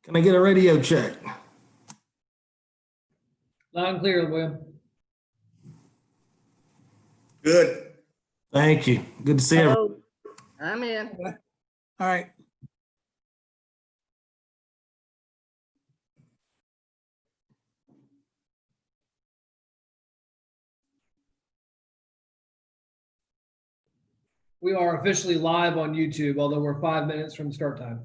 Can I get a radio check? Loud and clear, William. Good. Thank you. Good to see everyone. Hello, I'm in. All right. We are officially live on YouTube, although we're 5 minutes from start time.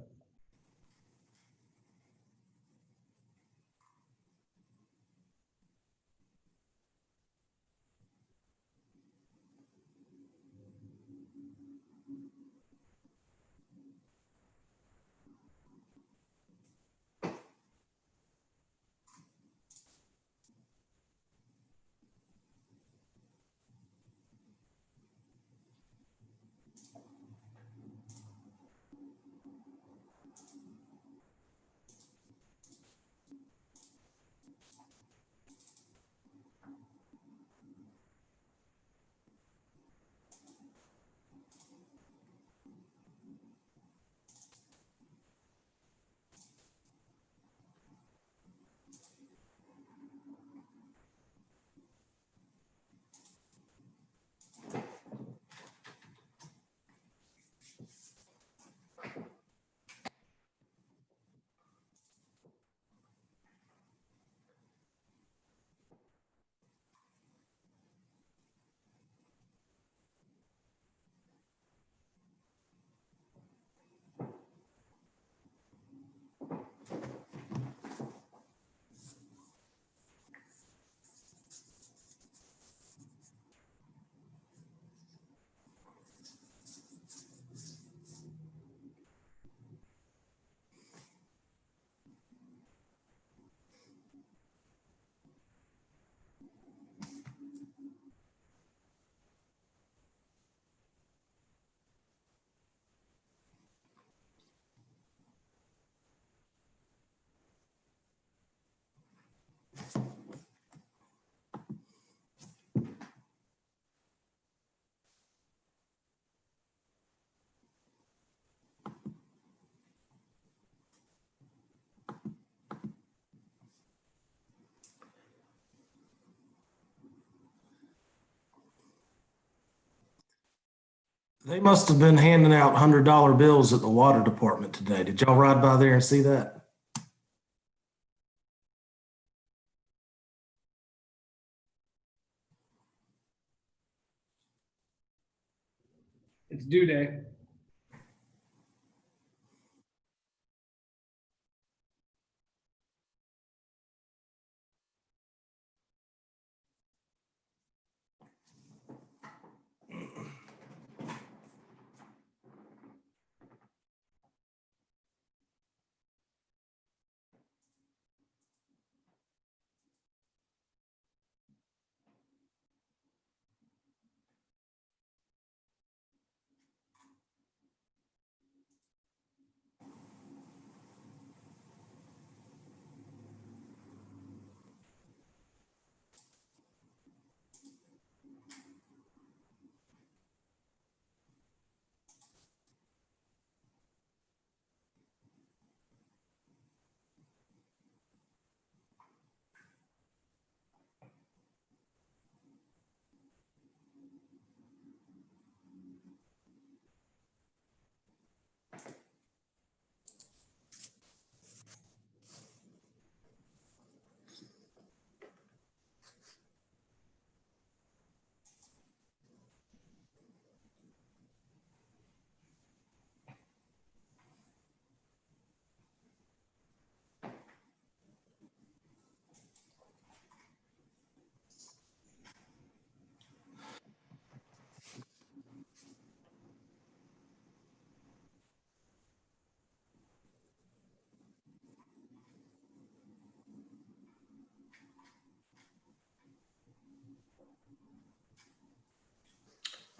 They must have been handing out $100 bills at the water department today. Did y'all ride by there and see that? It's due day.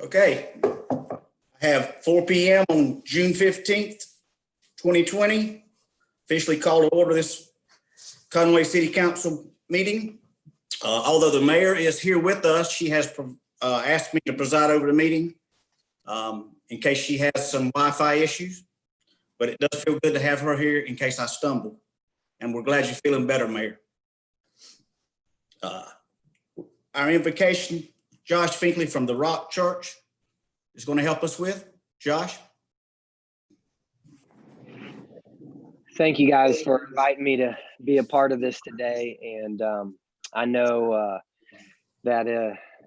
Okay. I have 4 p.m. on June 15th, 2020. Officially call to order this Conway City Council meeting. Although the mayor is here with us, she has asked me to preside over the meeting in case she has some Wi-Fi issues. But it does feel good to have her here in case I stumble. and we're glad you're feeling better, Mayor. Our invocation, Josh Finkley from the Rock Church is going to help us with. Josh? Thank you guys for inviting me to be a part of this today. And I know that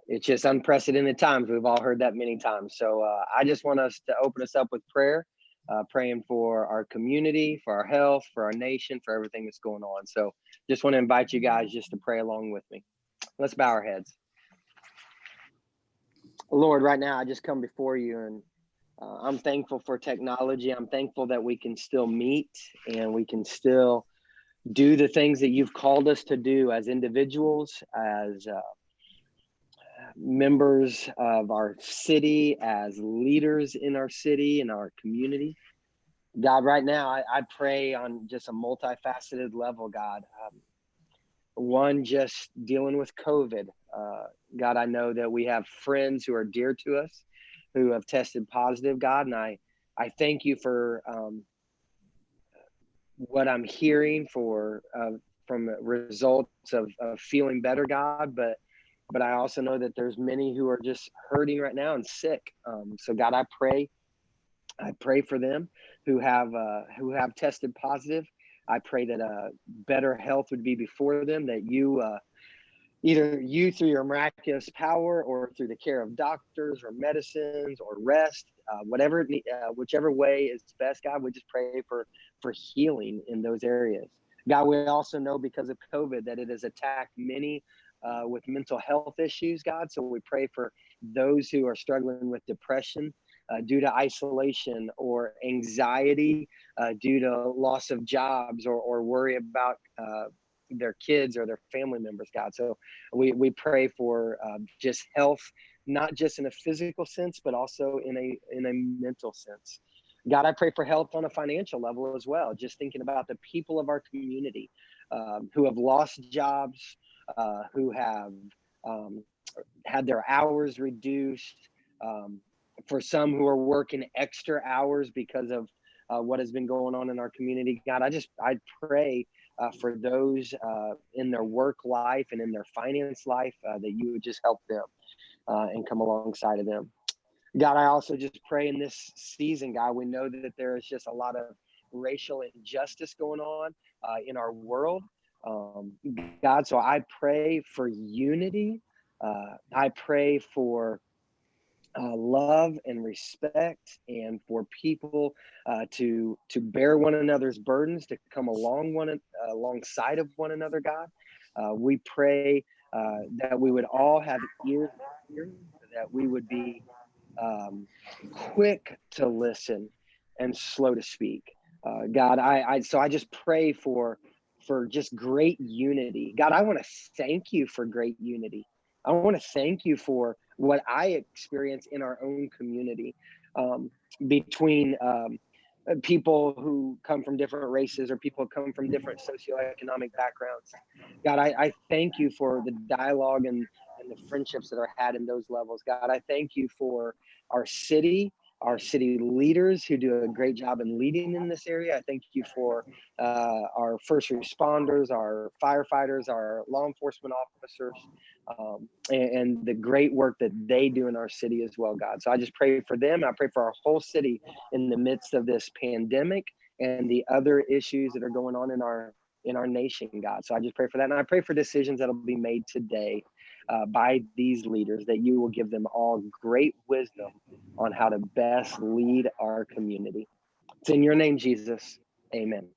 it's just unprecedented times. We've all heard that many times. So I just want us to open us up with prayer, praying for our community, for our health, for our nation, for everything that's going on. So just want to invite you guys just to pray along with me. Let's bow our heads. Lord, right now I just come before you, and I'm thankful for technology. I'm thankful that we can still meet and we can still do the things that you've called us to do as individuals, as members of our city, as leaders in our city and our community. God, right now, I pray on just a multifaceted level, God. One, just dealing with COVID. God, I know that we have friends who are dear to us who have tested positive, God, and I thank you for what I'm hearing from results of feeling better, God, but I also know that there's many who are just hurting right now and sick. So God, I pray for them who have tested positive. I pray that better health would be before them, that you, either you through your miraculous power or through the care of doctors or medicines or rest, whichever way is best, God, we just pray for healing in those areas. God, we also know because of COVID that it has attacked many with mental health issues, God. So we pray for those who are struggling with depression due to isolation or anxiety due to loss of jobs or worry about their kids or their family members, God. So we pray for just health, not just in a physical sense, but also in a mental sense. God, I pray for health on a financial level as well. Just thinking about the people of our community who have lost jobs, who have had their hours reduced, for some who are working extra hours because of what has been going on in our community. God, I pray for those in their work life and in their finance life that you would just help them and come alongside of them. God, I also just pray in this season, God, we know that there is just a lot of racial injustice going on in our world. God, so I pray for unity. I pray for love and respect, and for people to bear one another's burdens, to come alongside of one another, God. We pray that we would all have ears to hear, that we would be quick to listen and slow to speak. God, so I just pray for just great unity. God, I want to thank you for great unity. I want to thank you for what I experience in our own community between people who come from different races or people who come from different socioeconomic backgrounds. God, I thank you for the dialogue and the friendships that are had in those levels. God, I thank you for our city leaders who do a great job in leading in this area. I thank you for our first responders, our firefighters, our law enforcement officers, and the great work that they do in our city as well, God. So I just pray for them. I pray for our whole city in the midst of this pandemic and the other issues that are going on in our nation, God. So I just pray for that. And I pray for decisions that will be made today by these leaders, that you will give them all great wisdom on how to best lead our community. It's in your name, Jesus. Amen.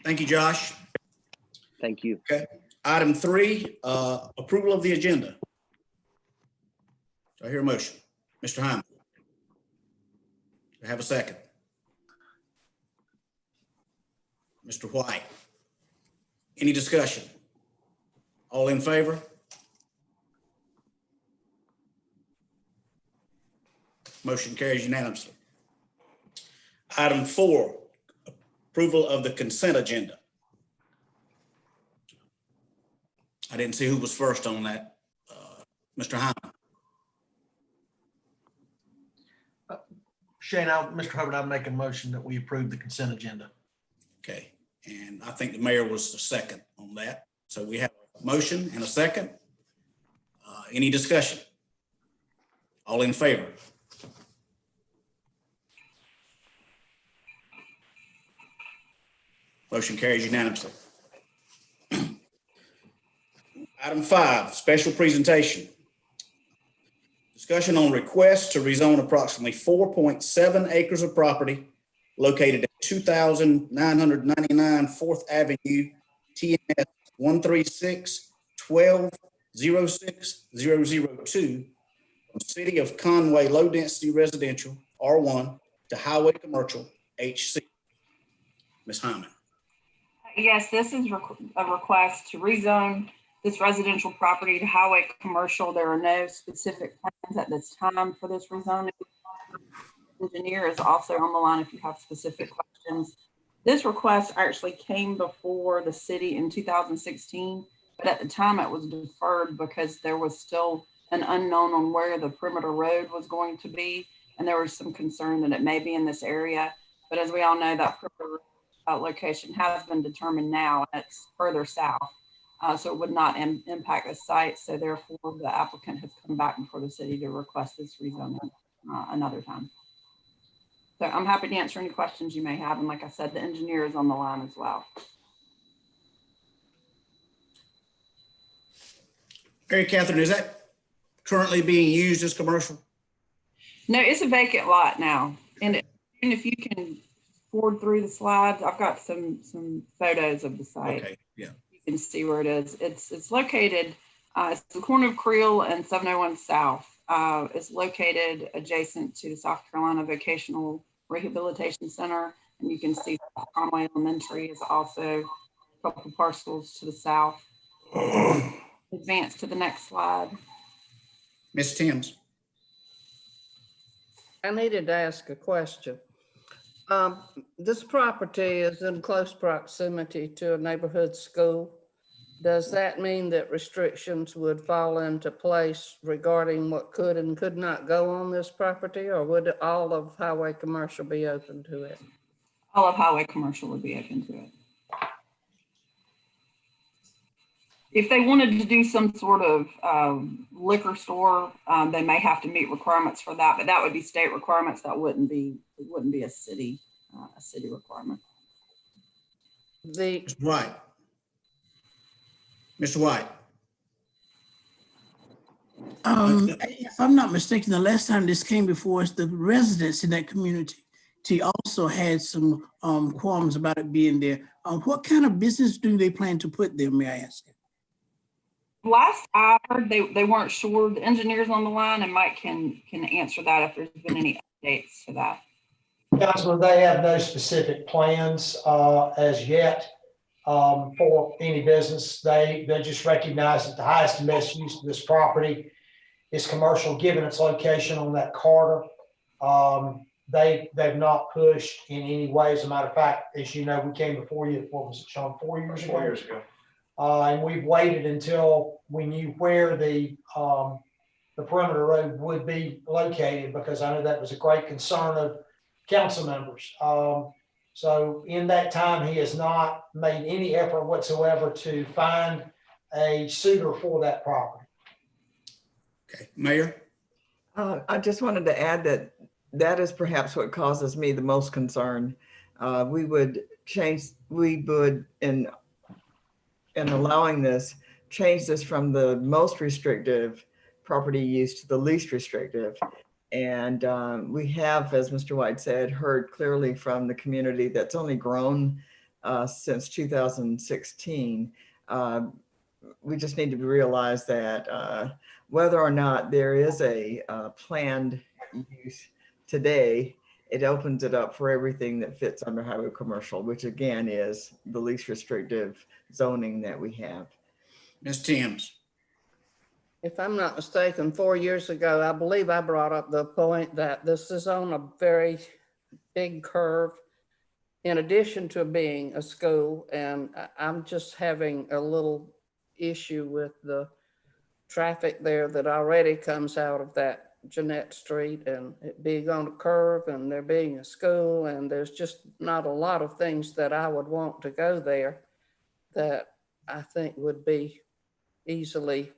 Thank you, Josh. Thank you. Okay. Item 3, approval of the agenda. Do I hear a motion? Mr. Hyman. Do I have a second? Mr. White. Any discussion? All in favor? Motion carries unanimously. Item 4, approval of the consent agenda. I didn't see who was first on that. Mr. Hyman. Shane, Mr. Hubbard, I make a motion that we approve the consent agenda. Okay. And I think the mayor was the second on that. So we have a motion and a second. Any discussion? All in favor? Motion carries unanimously. Item 5, special presentation. Discussion on request to rezone approximately 4.7 acres of property located at 2999 4th Avenue, TMS 136-12-06002, from City of Conway Low Density Residential R1 to Highway Commercial HC. Ms. Hyman. Yes, this is a request to rezone this residential property to highway commercial. There are no specific plans at this time for this rezoning. Engineer is also on the line if you have specific questions. This request actually came before the city in 2016, but at the time it was deferred because there was still an unknown on where the perimeter road was going to be. And there was some concern that it may be in this area. But as we all know, that perimeter location has been determined now. It's further south. So it would not impact the site. So therefore, the applicant has come back before the city to request this rezoning another time. So I'm happy to answer any questions you may have. And like I said, the engineer is on the line as well. Mary Catherine, is that currently being used as commercial? No, it's a vacant lot now. And if you can forward through the slides, I've got some photos of the site. Okay, yeah. You can see where it is. It's located, it's the corner of Creel and 701 South. It's located adjacent to the South Carolina Vocational Rehabilitation Center. And you can see Conway Elementary is also a couple parcels to the south. Advance to the next slide. Ms. Timms. I needed to ask a question. This property is in close proximity to a neighborhood school. Does that mean that restrictions would fall into place regarding what could and could not go on this property, or would all of highway commercial be open to it? All of highway commercial would be open to it. If they wanted to do some sort of liquor store, they may have to meet requirements for that, but that would be state requirements. That wouldn't be a city requirement. Mr. White. Mr. White. If I'm not mistaken, the last time this came before us, the residents in that community also had some qualms about it being there. What kind of business do they plan to put there, may I ask? Last I heard, they weren't sure. The engineer's on the line, and Mike can answer that if there's been any updates to that. Councilman, they have no specific plans as yet for any business. They just recognize that the highest and best use of this property is commercial, given its location on that corridor. They've not pushed in any way. As a matter of fact, as you know, we came before you, what was it, Sean, 4 years ago? 4 years ago. And we've waited until we knew where the perimeter road would be located, because I know that was a great concern of council members. So in that time, he has not made any effort whatsoever to find a suitor for that property. Okay, Mayor. I just wanted to add that is perhaps what causes me the most concern. We would in allowing this, change this from the most restrictive property use to the least restrictive. And we have, as Mr. White said, heard clearly from the community that's only grown since 2016. We just need to realize that whether or not there is a planned use today, it opens it up for everything that fits under highway commercial, which again is the least restrictive zoning that we have. Ms. Timms. If I'm not mistaken, 4 years ago, I believe I brought up the point that this is on a very big curve in addition to being a school. And I'm just having a little issue with the traffic there that already comes out of that Jeanette Street and it being on a curve and there being a school, and there's just not a lot of things that I would want to go there that I think would be easily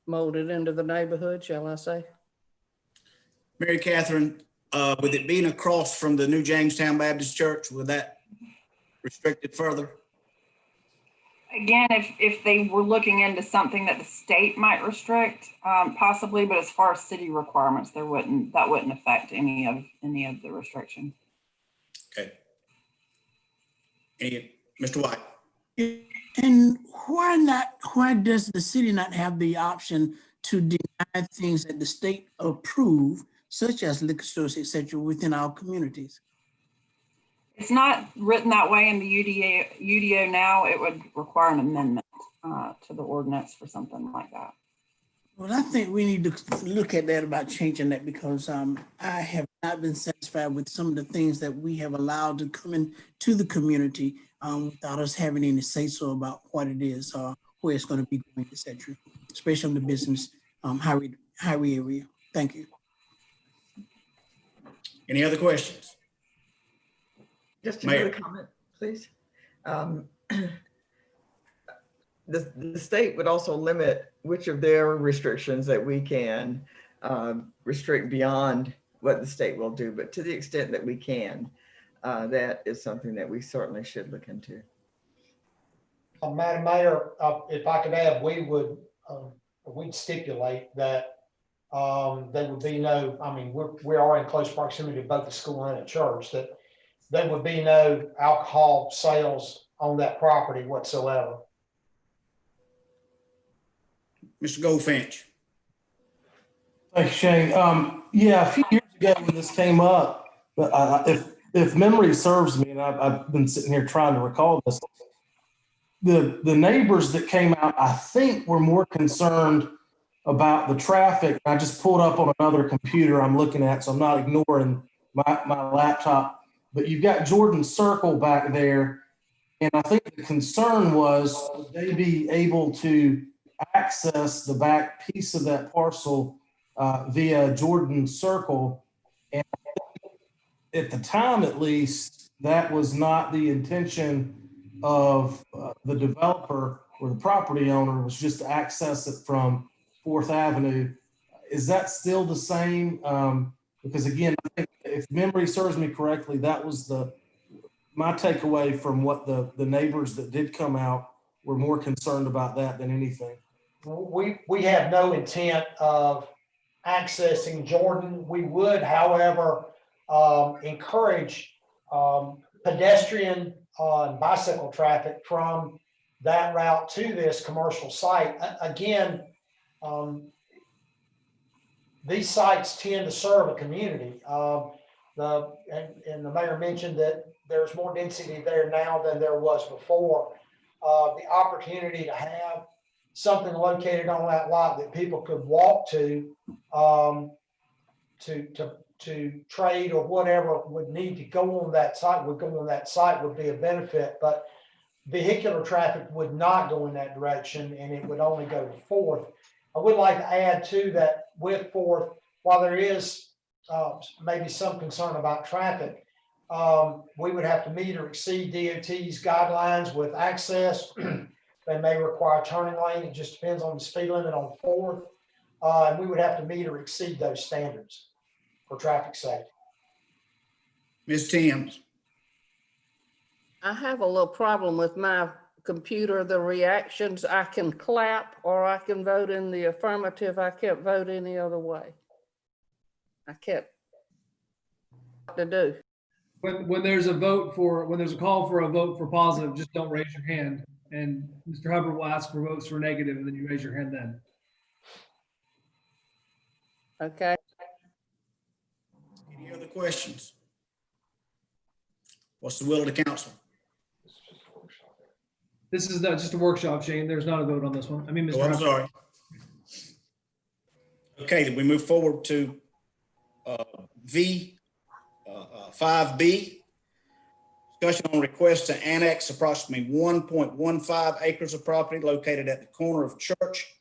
molded into the neighborhood, shall I say? Mary Catherine, with it being across from the New Jamestown Baptist Church, would that restrict it further? Again, if they were looking into something that the state might restrict, possibly, but as far as city requirements, that wouldn't affect any of the restrictions. Okay. Mr. White? And why does the city not have the option to deny things that the state approve, such as liquor stores, et cetera, within our communities? It's not written that way in the UDO now. It would require an amendment to the ordinance for something like that. Well, I think we need to look at that about changing that, because I have not been satisfied with some of the things that we have allowed to come into the community without us having any say-so about what it is, where it's going to be going, et cetera, especially in the business highway area. Thank you. Any other questions? Just Mayor. another comment, please. The state would also limit which of their restrictions that we can restrict beyond what the state will do, but to the extent that we can, that is something that we certainly should look into. Madam Mayor, if I could add, we'd stipulate that there would be no, I mean, we are in close proximity to both the school and the church, that there would be no alcohol sales on that property whatsoever. Mr. Goldfinch? Thanks, Shane. Yeah, a few years ago when this came up, but if memory serves me, and I've been sitting here trying to recall this, the neighbors that came out, I think, were more concerned about the traffic. I just pulled up on another computer I'm looking at, so I'm not ignoring my laptop. But you've got Jordan Circle back there, and I think the concern was would they be able to access the back piece of that parcel via Jordan Circle. And at the time, at least, that was not the intention of the developer or the property owner, was just to access it from 4th Avenue. Is that still the same? Because again, I think if memory serves me correctly, that was my takeaway from what the neighbors that did come out were more concerned about that than anything. We have no intent of accessing Jordan. We would, however, encourage pedestrian and bicycle traffic from that route to this commercial site. Again, these sites tend to serve a community. And the mayor mentioned that there's more density there now than there was before. The opportunity to have something located on that lot that people could walk to trade or whatever would need to go on that site would be a benefit, but vehicular traffic would not go in that direction and it would only go to 4th. I would like to add too that with 4th, while there is maybe some concern about traffic, we would have to meet or exceed DOT's guidelines with access. They may require a turning lane. It just depends on the speed limit on 4th. And we would have to meet or exceed those standards for traffic safety. Ms. Timms? I have a little problem with my computer, the reactions. I can clap or I can vote in the affirmative. I can't vote any other way. I can't what to do. When there's a call for a vote for positive, just don't raise your hand. And Mr. Hubbard will ask for votes for negative, and then you raise your hand then. Okay. Any other questions? What's the will of the council? This is just a workshop, Shane. There's not a vote on this one. I mean, Mr. Oh, I'm Hubbard. sorry. Okay, then we move forward to 5B. Discussion on request to annex approximately 1.15 acres of property located at the corner of Church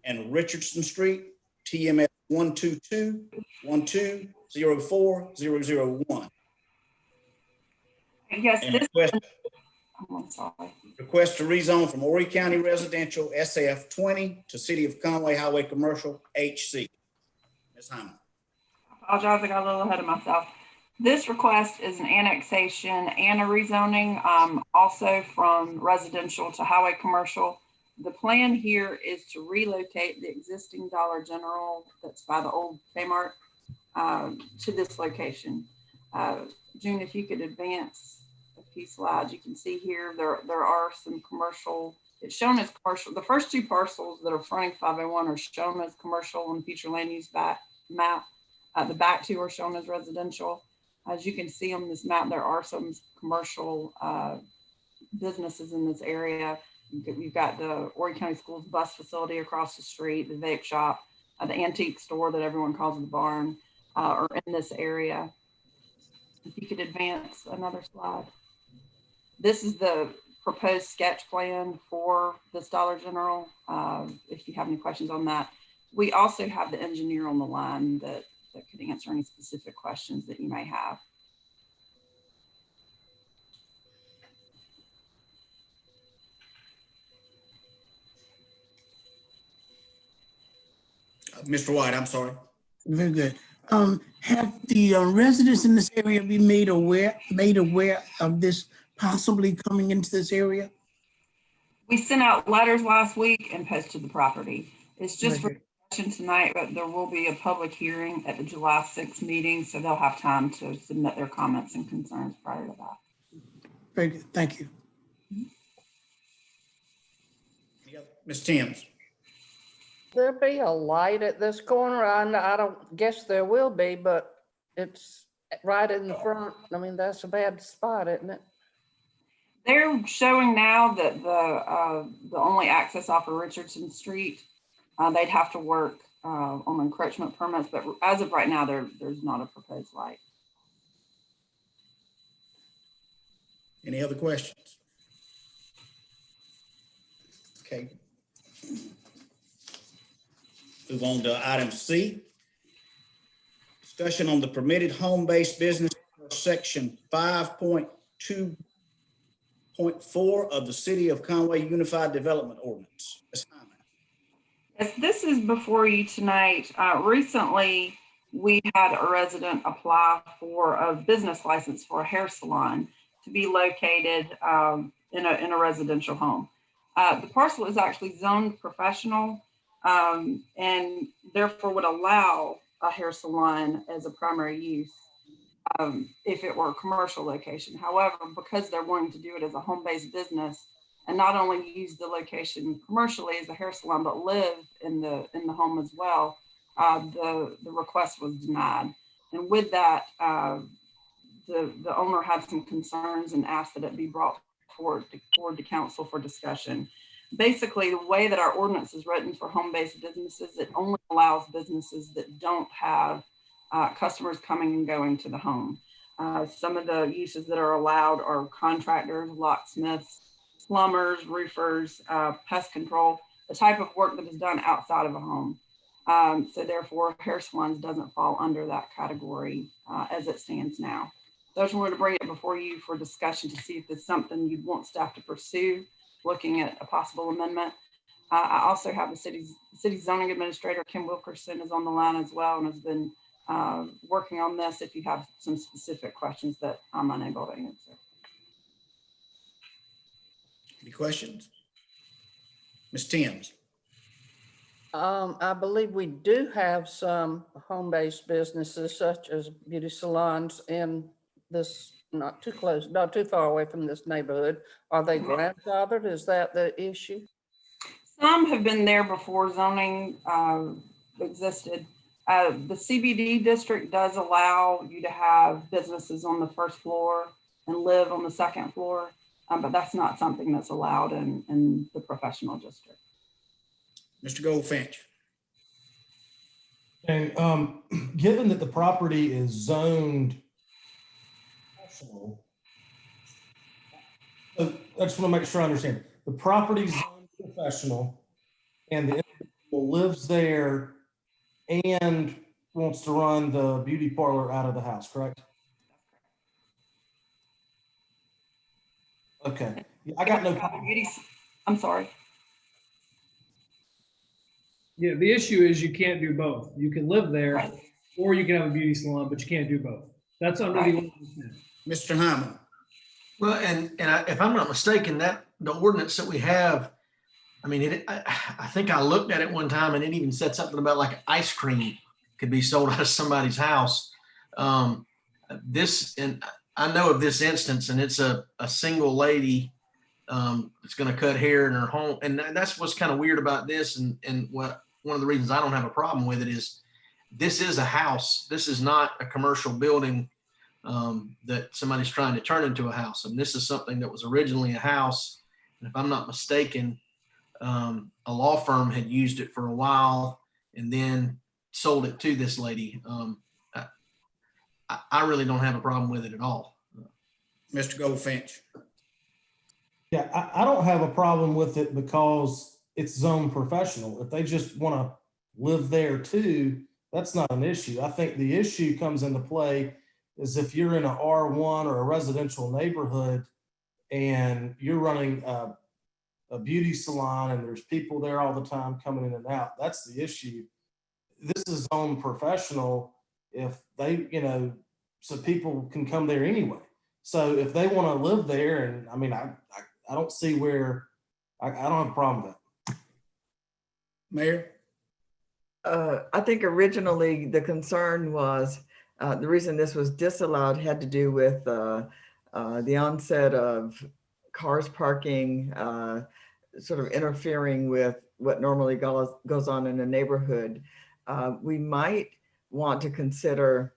and Richardson Street TMS 122-12-04-001. Yes, And this, request, I'm sorry. request to rezone from Horry County Residential SF 20 to City of Conway Highway Commercial HC. Ms. Hyman. Apologize, I got a little ahead of myself. This request is an annexation and a rezoning, also from residential to highway commercial. The plan here is to relocate the existing Dollar General that's by the old Kmart to this location. June, if you could advance a few slides, you can see here there are some commercial. It's shown as commercial. The first two parcels that are fronting 501 are shown as commercial on the future land use map. The back two are shown as residential. As you can see on this map, there are some commercial businesses in this area. You've got the Horry County Schools bus facility across the street, the vape shop, the antique store that everyone calls the barn, are in this area. If you could advance another slide. This is the proposed sketch plan for this Dollar General. If you have any questions on that. We also have the engineer on the line that could answer any specific questions that you may have. Mr. White, I'm sorry. Very good. Have the residents in this area be made aware of this possibly coming into this area? We sent out letters last week and posted the property. It's just for Very discussion tonight, but there will be a public hearing at the July 6th meeting, so they'll have time to submit their comments and concerns prior to that. Very good. Thank you. Ms. Timms. There be a light at this corner? I don't guess there will be, but it's right in the front. I mean, that's a bad spot, isn't it? They're showing now that the only access off of Richardson Street, they'd have to work on encroachment permits, but as of right now, there's not a proposed light. Any other questions? Okay. Move on to item C. Discussion on the permitted home-based business, section 5.2.4 of the City of Conway Unified Development Ordinance. Ms. Hyman. Yes, this is before you tonight. Recently, we had a resident apply for a business license for a hair salon to be located in a residential home. The parcel is actually zoned professional and therefore would allow a hair salon as a primary use if it were a commercial location. However, because they're wanting to do it as a home-based business and not only use the location commercially as a hair salon, but live in the home as well, the request was denied. And with that, the owner had some concerns and asked that it be brought forward to council for discussion. Basically, the way that our ordinance is written for home-based businesses, it only allows businesses that don't have customers coming and going to the home. Some of the uses that are allowed are contractors, locksmiths, plumbers, roofers, pest control, the type of work that is done outside of a home. So therefore, hair salons doesn't fall under that category as it stands now. So I just wanted to bring it before you for discussion to see if it's something you'd want staff to pursue, looking at a possible amendment. I also have the city zoning administrator, Kim Wilkerson, is on the line as well and has been working on this if you have some specific questions that I'm unable to answer. Any questions? Ms. Timms. I believe we do have some home-based businesses such as beauty salons in this, not too far away from this neighborhood. Are they grandfathered? Is that the issue? Some have been there before zoning existed. The CBD district does allow you to have businesses on the first floor and live on the second floor, but that's not something that's allowed in the professional district. Mr. Goldfinch. And given that the property is zoned professional, so I just want to make sure I understand. The property's zoned professional and the individual lives there and wants to run the beauty parlor out of the house, correct? Okay. Yeah, I got no problem. I'm sorry. Yeah, the issue is you can't do both. You can live there Right. or you can have a beauty salon, but you can't do both. That's under the ordinance. Mr. Hyman. Well, if I'm not mistaken, that the ordinance that we have, I mean, I think I looked at it one time and it even said something about like ice cream could be sold out of somebody's house. And I know of this instance, and it's a single lady that's going to cut hair in her home, and that's what's kind of weird about this. And what one of the reasons I don't have a problem with it is this is a house. This is not a commercial building that somebody's trying to turn into a house. And this is something that was originally a house. And if I'm not mistaken, a law firm had used it for a while and then sold it to this lady. I really don't have a problem with it at all. Mr. Goldfinch. Yeah, I don't have a problem with it because it's zone professional. If they just want to live there too, that's not an issue. I think the issue comes into play is if you're in a R1 or a residential neighborhood and you're running a beauty salon and there's people there all the time coming in and out, that's the issue. This is zone professional if they, so people can come there anyway. So if they want to live there, and I mean, I don't see where, I don't have a problem with that. Mayor? I think originally the concern was, the reason this was disallowed had to do with the onset of cars parking, sort of interfering with what normally goes on in a neighborhood. We might want to consider,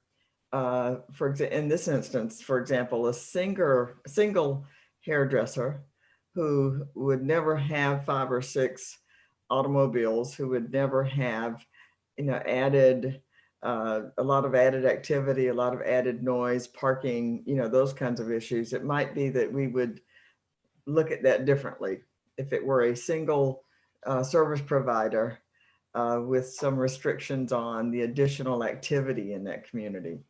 in this instance, for example, a single hairdresser who would never have 5 or 6 automobiles, who would never have, added, a lot of added activity, a lot of added noise, parking, those kinds of issues. It might be that we would look at that differently if it were a single service provider with some restrictions on the additional activity in that community.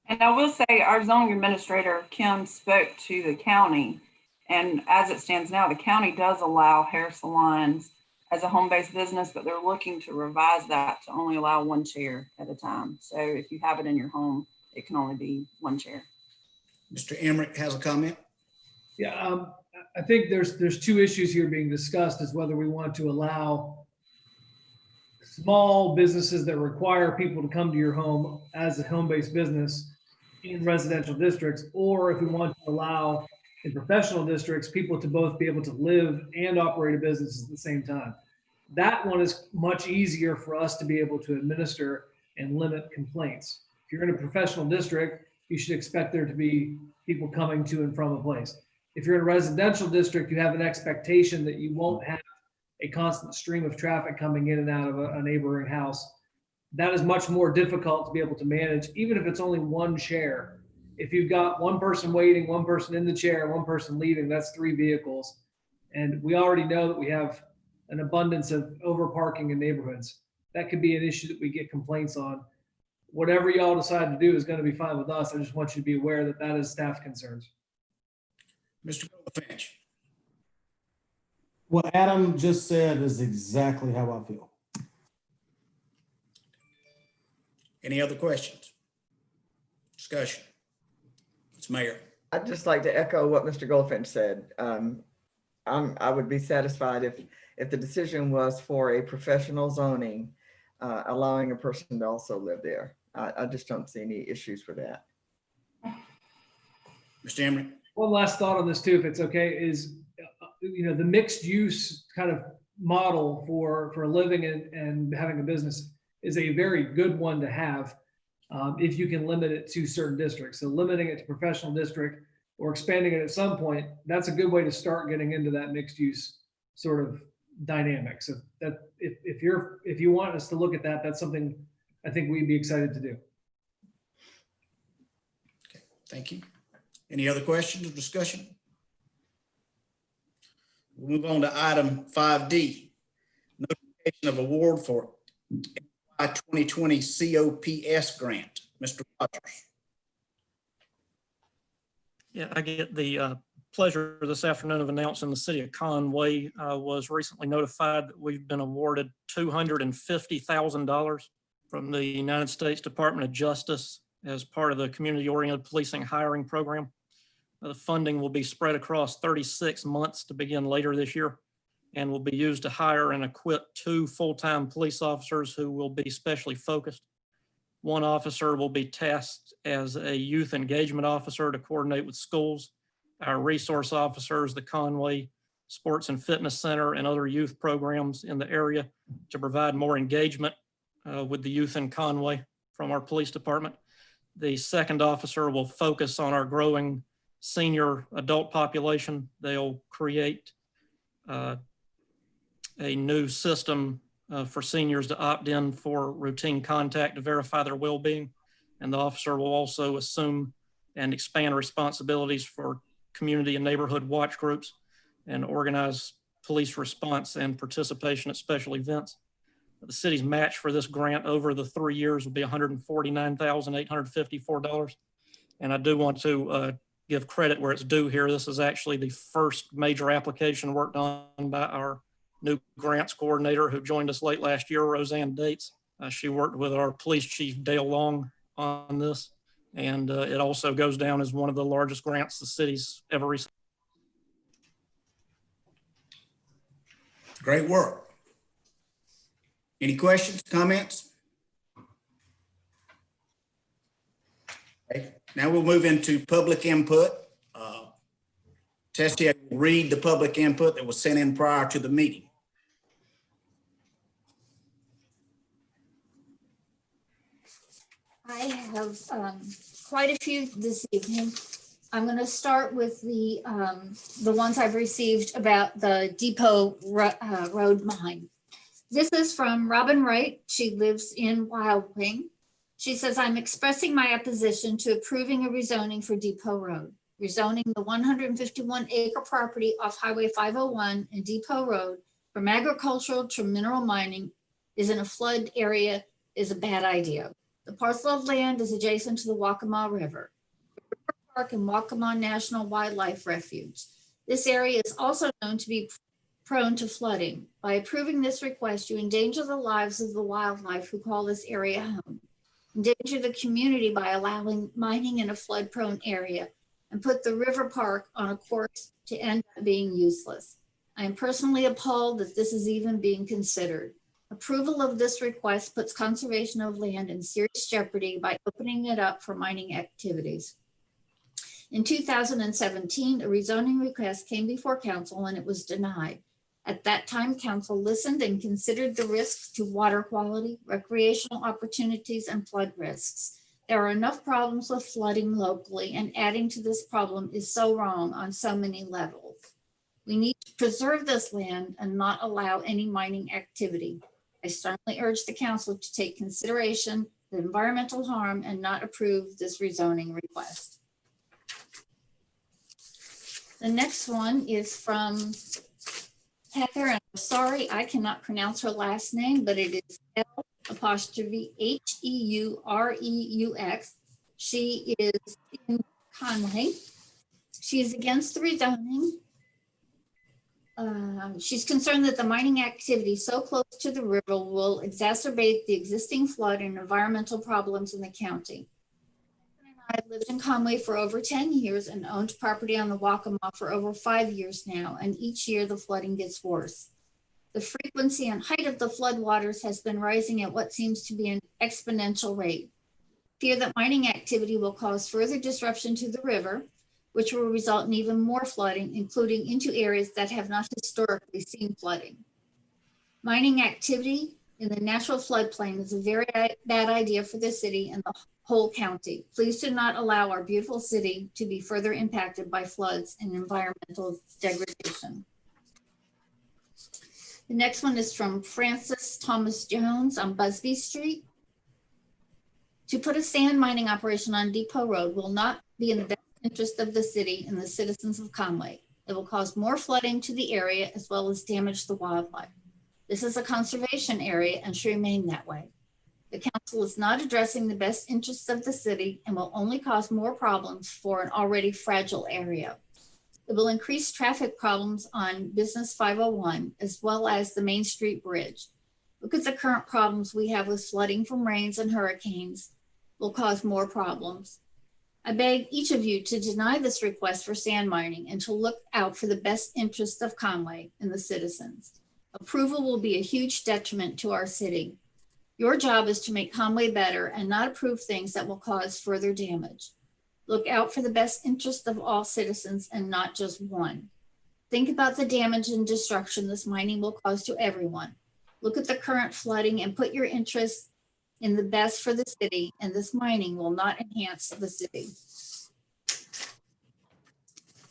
And I will say our zoning administrator, Kim, spoke to the county. And as it stands now, the county does allow hair salons as a home-based business, but they're looking to revise that to only allow 1 chair at a time. So if you have it in your home, it can only be 1 chair. Mr. Emmerich has a comment. Yeah, I think there's 2 issues here being discussed, is whether we want to allow small businesses that require people to come to your home as a home-based business in residential districts, or if we want to allow in professional districts people to both be able to live and operate a business at the same time. That one is much easier for us to be able to administer and limit complaints. If you're in a professional district, you should expect there to be people coming to and from a place. If you're in a residential district, you have an expectation that you won't have a constant stream of traffic coming in and out of a neighboring house. That is much more difficult to be able to manage, even if it's only 1 chair. If you've got 1 person waiting, 1 person in the chair, 1 person leaving, that's 3 vehicles. And we already know that we have an abundance of over parking in neighborhoods. That could be an issue that we get complaints on. Whatever y'all decide to do is going to be fine with us. I just want you to be aware that that is staff concerns. Mr. Goldfinch. What Adam just said is exactly how I feel. Any other questions? Discussion? It's Mayor. I'd just like to echo what Mr. Goldfinch said. I would be satisfied if the decision was for a professional zoning, allowing a person to also live there. I just don't see any issues with that. Mr. Emmerich. One last thought on this too, if it's okay, is the mixed use kind of model for living and having a business is a very good one to have if you can limit it to certain districts. So limiting it to professional district or expanding it at some point, that's a good way to start getting into that mixed use sort of dynamic. So that if you want us to look at that, that's something I think we'd be excited to do. Okay, thank you. Any other questions or discussion? We'll move on to item 5D, notification of award for 2020 COPS grant. Mr. Rogers. Yeah, I get the pleasure this afternoon of announcing the city of Conway was recently notified that we've been awarded $250,000 from the United States Department of Justice as part of the community-oriented policing hiring program. The funding will be spread across 36 months to begin later this year and will be used to hire and equip 2 full-time police officers who will be specially focused. One officer will be tasked as a youth engagement officer to coordinate with schools, our resource officers, the Conway Sports and Fitness Center, and other youth programs in the area to provide more engagement with the youth in Conway from our police department. The second officer will focus on our growing senior adult population. They'll create a new system for seniors to opt in for routine contact to verify their well-being. And the officer will also assume and expand responsibilities for community and neighborhood watch groups and organize police response and participation at special events. The city's match for this grant over the 3 years will be $149,854. And I do want to give credit where it's due here. This is actually the first major application worked on by our new grants coordinator who joined us late last year, Roseanne Dates. She worked with our police chief, Dale Long, on this. And it also goes down as one of the largest grants the city's ever received. Great work. Any questions, comments? Okay, now we'll move into public input. Tessie, I will read the public input that was sent in prior to the meeting. I have quite a few this evening. I'm going to start with the ones I've received about the Depot Road mine. This is from Robin Wright. She lives in Wild Wing. She says, I'm expressing my opposition to approving a rezoning for Depot Road. Rezoning the 151-acre property off Highway 501 and Depot Road from agricultural to mineral mining is in a flood area is a bad idea. The parcel of land is adjacent to the Waccamaw River, River Park and Waccamaw National Wildlife Refuge. This area is also known to be prone to flooding. By approving this request, you endanger the lives of the wildlife who call this area home, endanger the community by allowing mining in a flood-prone area, and put the river park on a course to end up being useless. I am personally appalled that this is even being considered. Approval of this request puts conservation of land in serious jeopardy by opening it up for mining activities. In 2017, a rezoning request came before council and it was denied. At that time, council listened and considered the risks to water quality, recreational opportunities, and flood risks. There are enough problems with flooding locally, and adding to this problem is so wrong on so many levels. We need to preserve this land and not allow any mining activity. I strongly urge the council to take consideration the environmental harm and not approve this rezoning request. The next one is from Heather, and I'm sorry, I cannot pronounce her last name, but it is L''Heureux. She is in Conway. She is against the rezoning. She's concerned that the mining activity so close to the river will exacerbate the existing flood and environmental problems in the county. I've lived in Conway for over 10 years and owned property on the Waccamaw for over 5 years now, and each year the flooding gets worse. The frequency and height of the floodwaters has been rising at what seems to be an exponential rate. Fear that mining activity will cause further disruption to the river, which will result in even more flooding, including into areas that have not historically seen flooding. Mining activity in the natural floodplain is a very bad idea for the city and the whole county. Please do not allow our beautiful city to be further impacted by floods and environmental degradation. The next one is from Francis Thomas Jones on Busby Street. To put a sand mining operation on Depot Road will not be in the best interest of the city and the citizens of Conway. It will cause more flooding to the area as well as damage the wildlife. This is a conservation area and should remain that way. The council is not addressing the best interests of the city and will only cause more problems for an already fragile area. It will increase traffic problems on Business 501 as well as the Main Street Bridge. Look at the current problems we have with flooding from rains and hurricanes will cause more problems. I beg each of you to deny this request for sand mining and to look out for the best interests of Conway and the citizens. Approval will be a huge detriment to our city. Your job is to make Conway better and not approve things that will cause further damage. Look out for the best interest of all citizens and not just one. Think about the damage and destruction this mining will cause to everyone. Look at the current flooding and put your interests in the best for the city, and this mining will not enhance the city.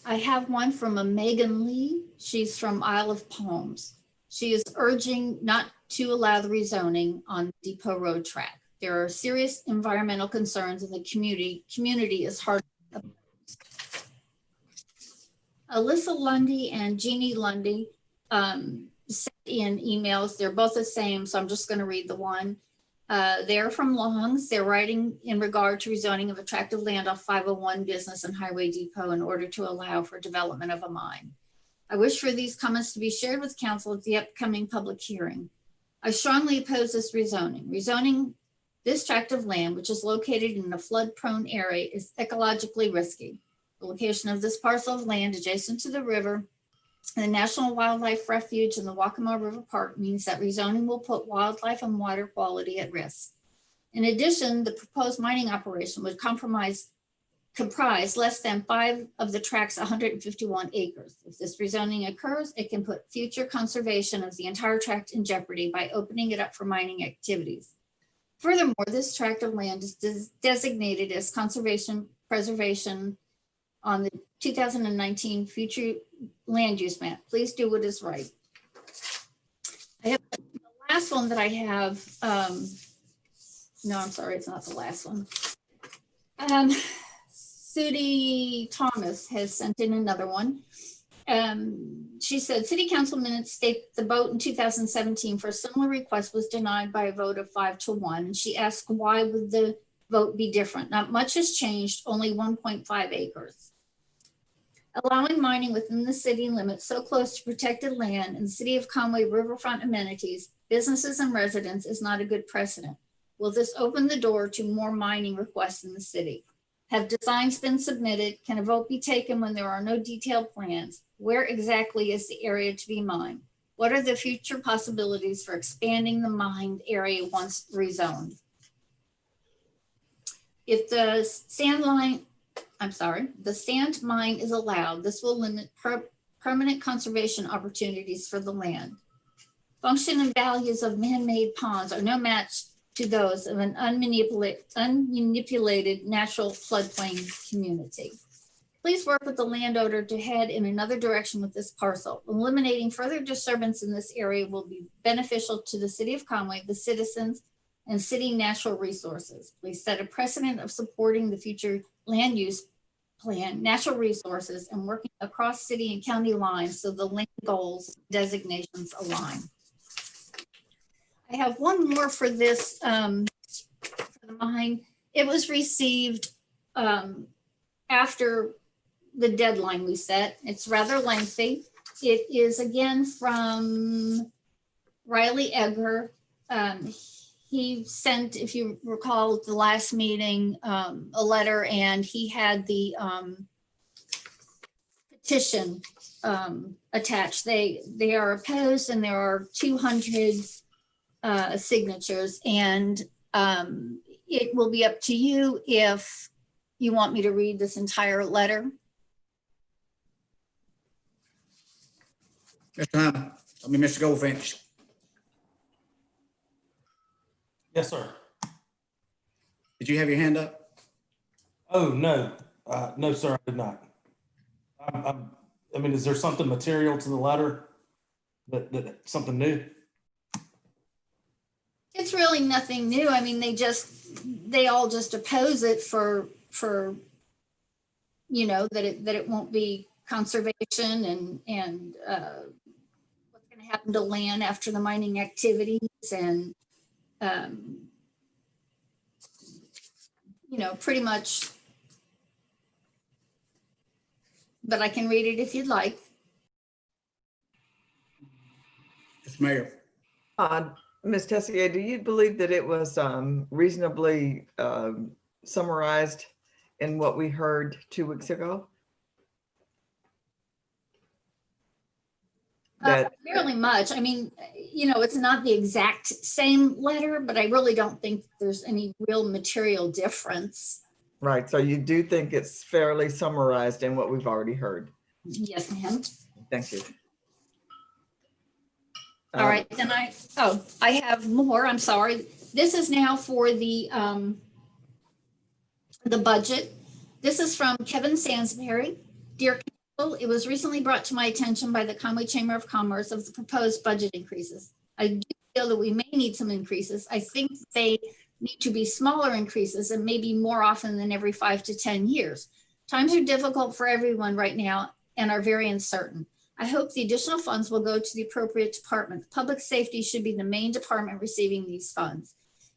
I have one from a Megan Lee. She's from Isle of Palms. She is urging not to allow the rezoning on Depot Road track. There are serious environmental concerns and the community is hard. Alyssa Lundy and Jeannie Lundy sent in emails. They're both the same, so I'm just going to read the one. They're from Longs. They're writing in regard to rezoning of attractive land off 501 Business and Highway Depot in order to allow for development of a mine. I wish for these comments to be shared with council at the upcoming public hearing. I strongly oppose this rezoning. Rezoning this tract of land, which is located in a flood-prone area, is ecologically risky. The location of this parcel of land adjacent to the river and the National Wildlife Refuge and the Waccamaw River Park means that rezoning will put wildlife and water quality at risk. In addition, the proposed mining operation would comprise less than 5 of the tract's 151 acres. If this rezoning occurs, it can put future conservation of the entire tract in jeopardy by opening it up for mining activities. Furthermore, this tract of land is designated as conservation preservation on the 2019 future land use map. Please do what is right. I have the last one that I have. No, I'm sorry, it's not the last one. Sudie Thomas has sent in another one. She said, City Council minutes state the vote in 2017 for a similar request was denied by a vote of 5-1. And she asked, why would the vote be different? Not much has changed, only 1.5 acres. Allowing mining within the city limits so close to protected land and the City of Conway riverfront amenities, businesses and residents is not a good precedent. Will this open the door to more mining requests in the city? Have designs been submitted? Can a vote be taken when there are no detailed plans? Where exactly is the area to be mined? What are the future possibilities for expanding the mined area once rezoned? If the sand mine is allowed, this will limit permanent conservation opportunities for the land. Function and values of man-made ponds are no match to those of an unmanipulated natural floodplain community. Please work with the landowner to head in another direction with this parcel. Eliminating further disturbance in this area will be beneficial to the City of Conway, the citizens, and city natural resources. Please set a precedent of supporting the future land use plan, natural resources, and working across city and county lines so the land goals designations align. I have one more for this, for the mine. It was received after the deadline we set. It's rather lengthy. It is again from Riley Edgar. He sent, if you recall at the last meeting, a letter, and he had the petition attached. They are opposed, and there are 200 signatures, and it will be up to you if you want me to read this entire letter. Mr. Goldfinch. Yes, sir. Did you have your hand up? Oh, no. No, sir, I did not. I mean, is there something material to the letter that something new? It's really nothing new. I mean, they all just oppose it for you know, that it won't be conservation and what's going to happen to land after the mining activities, and pretty much. But I can read it if you'd like. Yes, Mayor. Ms. Tessier, do you believe that it was reasonably summarized in what we heard 2 weeks ago? That Fairly much. I mean, it's not the exact same letter, but I really don't think there's any real material difference. right. So you do think it's fairly summarized in what we've already heard. Yes, ma'am. Thank you. All right, then I have more. I'm sorry. This is now for the budget. This is from Kevin Sansberry. Dear Council, it was recently brought to my attention by the Conway Chamber of Commerce of the proposed budget increases. I do feel that we may need some increases. I think they need to be smaller increases and maybe more often than every 5 to 10 years. Times are difficult for everyone right now and are very uncertain. I hope the additional funds will go to the appropriate department. Public safety should be the main department receiving these funds.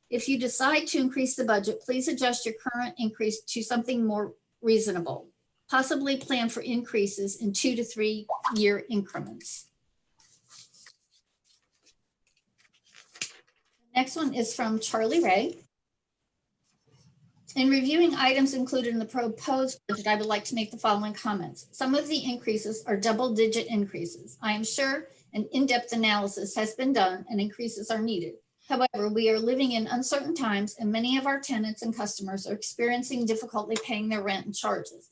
If you decide to increase the budget, please adjust your current increase to something more reasonable. Possibly plan for increases in 2 to 3 year increments. Next one is from Charlie Ray. In reviewing items included in the proposed budget, I would like to make the following comments. Some of the increases are double-digit increases. I am sure an in-depth analysis has been done and increases are needed. However, we are living in uncertain times and many of our tenants and customers are experiencing difficulty paying their rent and charges.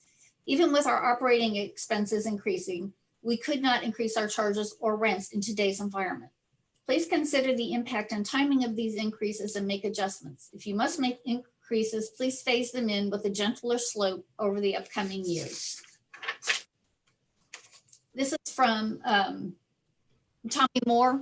Even with our operating expenses increasing, we could not increase our charges or rents in today's environment. Please consider the impact and timing of these increases and make adjustments. If you must make increases, please phase them in with a gentler slope over the upcoming years. This is from Tommy Moore.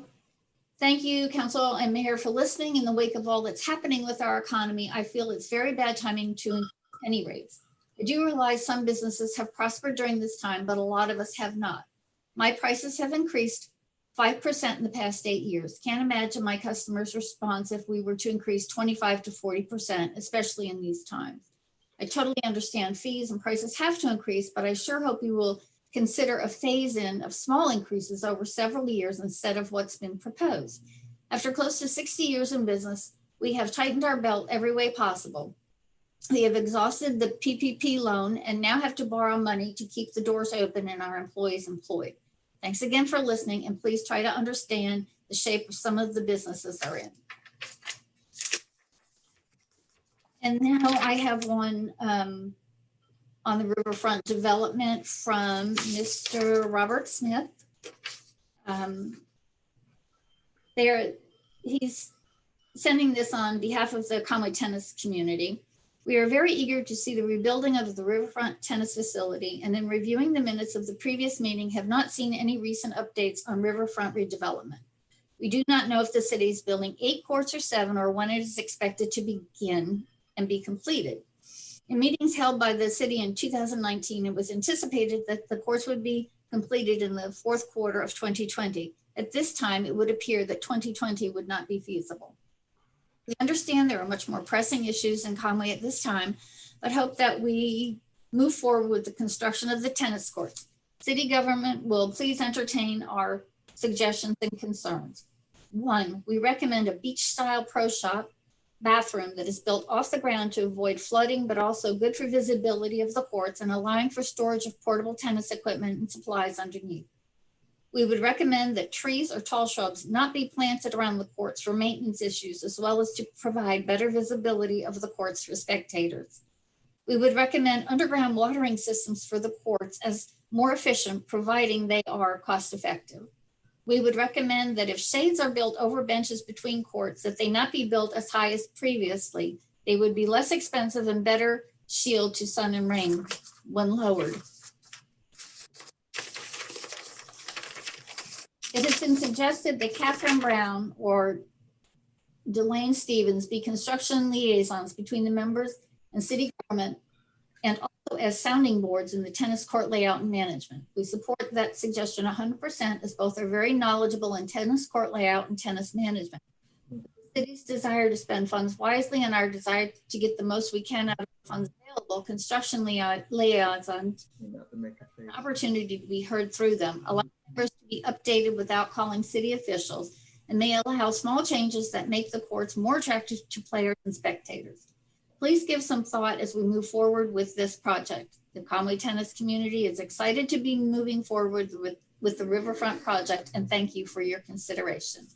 Thank you, Council and Mayor, for listening. In the wake of all that's happening with our economy, I feel it's very bad timing to increase any rates. I do realize some businesses have prospered during this time, but a lot of us have not. My prices have increased 5% in the past 8 years. Can't imagine my customers' response if we were to increase 25 to 40%, especially in these times. I totally understand fees and prices have to increase, but I sure hope you will consider a phase-in of small increases over several years instead of what's been proposed. After close to 60 years in business, we have tightened our belt every way possible. We have exhausted the PPP loan and now have to borrow money to keep the doors open and our employees employed. Thanks again for listening, and please try to understand the shape of some of the businesses are in. And now I have one on the riverfront development from Mr. Robert Smith. He's sending this on behalf of the Conway tennis community. We are very eager to see the rebuilding of the riverfront tennis facility, and in reviewing the minutes of the previous meeting, have not seen any recent updates on riverfront redevelopment. We do not know if the city is building 8 courts or 7, or when it is expected to begin and be completed. In meetings held by the city in 2019, it was anticipated that the courts would be completed in the 4th quarter of 2020. At this time, it would appear that 2020 would not be feasible. We understand there are much more pressing issues in Conway at this time, but hope that we move forward with the construction of the tennis courts. City government will please entertain our suggestions and concerns. 1, we recommend a beach-style pro shop bathroom that is built off the ground to avoid flooding, but also good for visibility of the courts and allowing for storage of portable tennis equipment and supplies underneath. We would recommend that trees or tall shrubs not be planted around the courts for maintenance issues, as well as to provide better visibility of the courts for spectators. We would recommend underground watering systems for the courts as more efficient, providing they are cost effective. We would recommend that if shades are built over benches between courts, that they not be built as high as previously. They would be less expensive and better shield to sun and rain when lowered. It has been suggested that Catherine Brown or Delane Stevens be construction liaisons between the members and city government, and also as sounding boards in the tennis court layout and management. We support that suggestion 100%, as both are very knowledgeable in tennis court layout and tennis management. city's desire to spend funds wisely and our desire to get the most we can out of the funds available, construction liaisons an opportunity to be heard through them, allow members to be updated without calling city officials, and may allow small changes that make the courts more attractive to players and spectators. Please give some thought as we move forward with this project. The Conway tennis community is excited to be moving forward with the Riverfront project, and thank you for your consideration.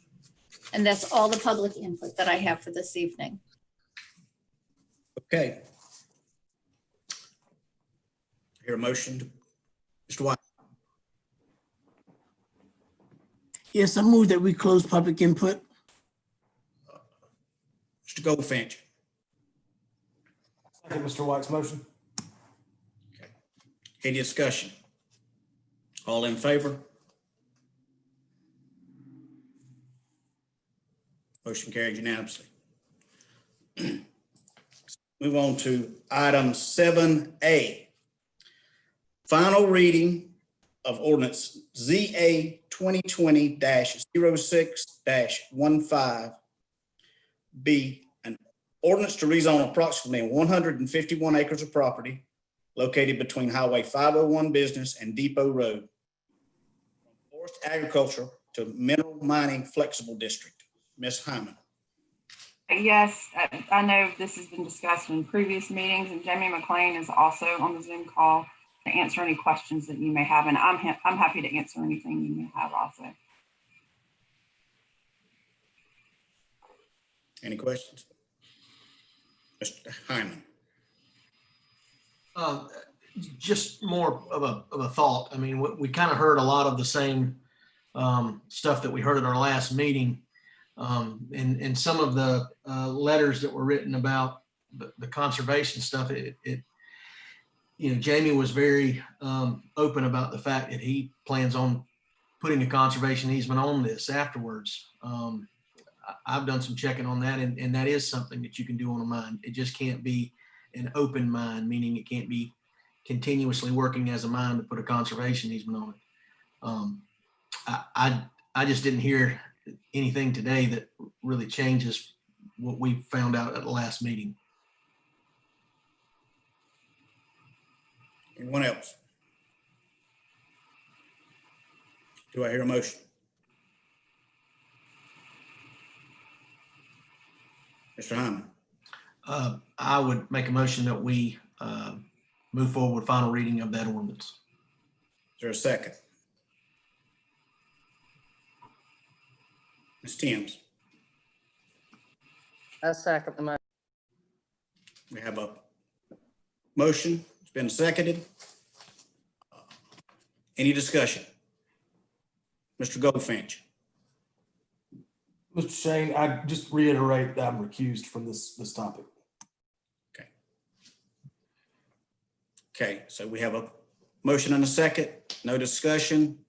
And that's all the public input that I have for this evening. Okay. Hear a motion, Mr. White. Yes, I move that we close public input. Mr. Goldfinch. Second Mr. White's motion. Okay. Any discussion? All in favor? Motion carried unanimously. Move on to item 7A. Final reading of ordinance ZA 2020-06-15. B, an ordinance to rezone approximately 151 acres of property located between Highway 501 Business and Depot Road from forest agriculture to mineral mining flexible district. Ms. Hyman. Yes, I know this has been discussed in previous meetings, and Jamie McLean is also on the Zoom call to answer any questions that you may have, and I'm happy to answer anything you may have also. Any questions? Mr. Hyman. Just more of a thought. I mean, we kind of heard a lot of the same stuff that we heard at our last meeting. And some of the letters that were written about the conservation stuff, Jamie was very open about the fact that he plans on putting a conservation easement on this afterwards. I've done some checking on that, and that is something that you can do on a mine. It just can't be an open mine, meaning it can't be continuously working as a mine to put a conservation easement on it. I just didn't hear anything today that really changes what we found out at the last meeting. Anyone else? Do I hear a motion? Mr. Hyman. I would make a motion that we move forward with final reading of that ordinance. Is there a second? Ms. Timms. I second the motion. We have a motion. It's been seconded. Any discussion? Mr. Goldfinch. Mr. Shane, I just reiterate that I'm recused from this topic. Okay. Okay, so we have a motion and a second. No discussion.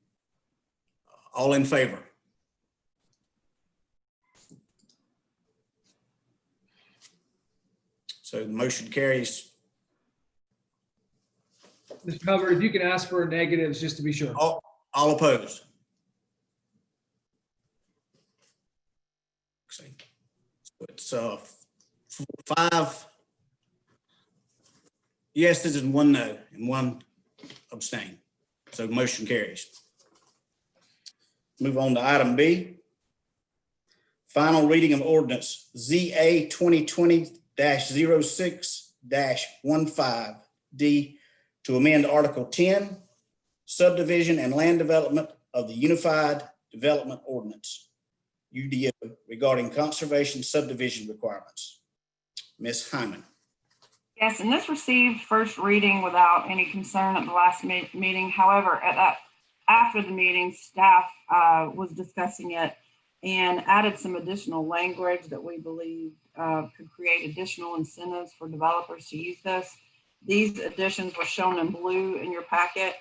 All in favor? So the motion carries. Mr. Hubbard, if you can ask for negatives just to be sure. All opposed. So it's 5 yeses and 1 no and 1 abstain. So motion carries. Move on to item B. Final reading of ordinance ZA 2020-06-15D to amend Article 10, Subdivision and Land Development of the Unified Development Ordinance, UDO, regarding conservation subdivision requirements. Ms. Hyman. Yes, and this received first reading without any concern at the last meeting. However, after the meeting, staff was discussing it and added some additional language that we believe could create additional incentives for developers to use this. These additions were shown in blue in your packet,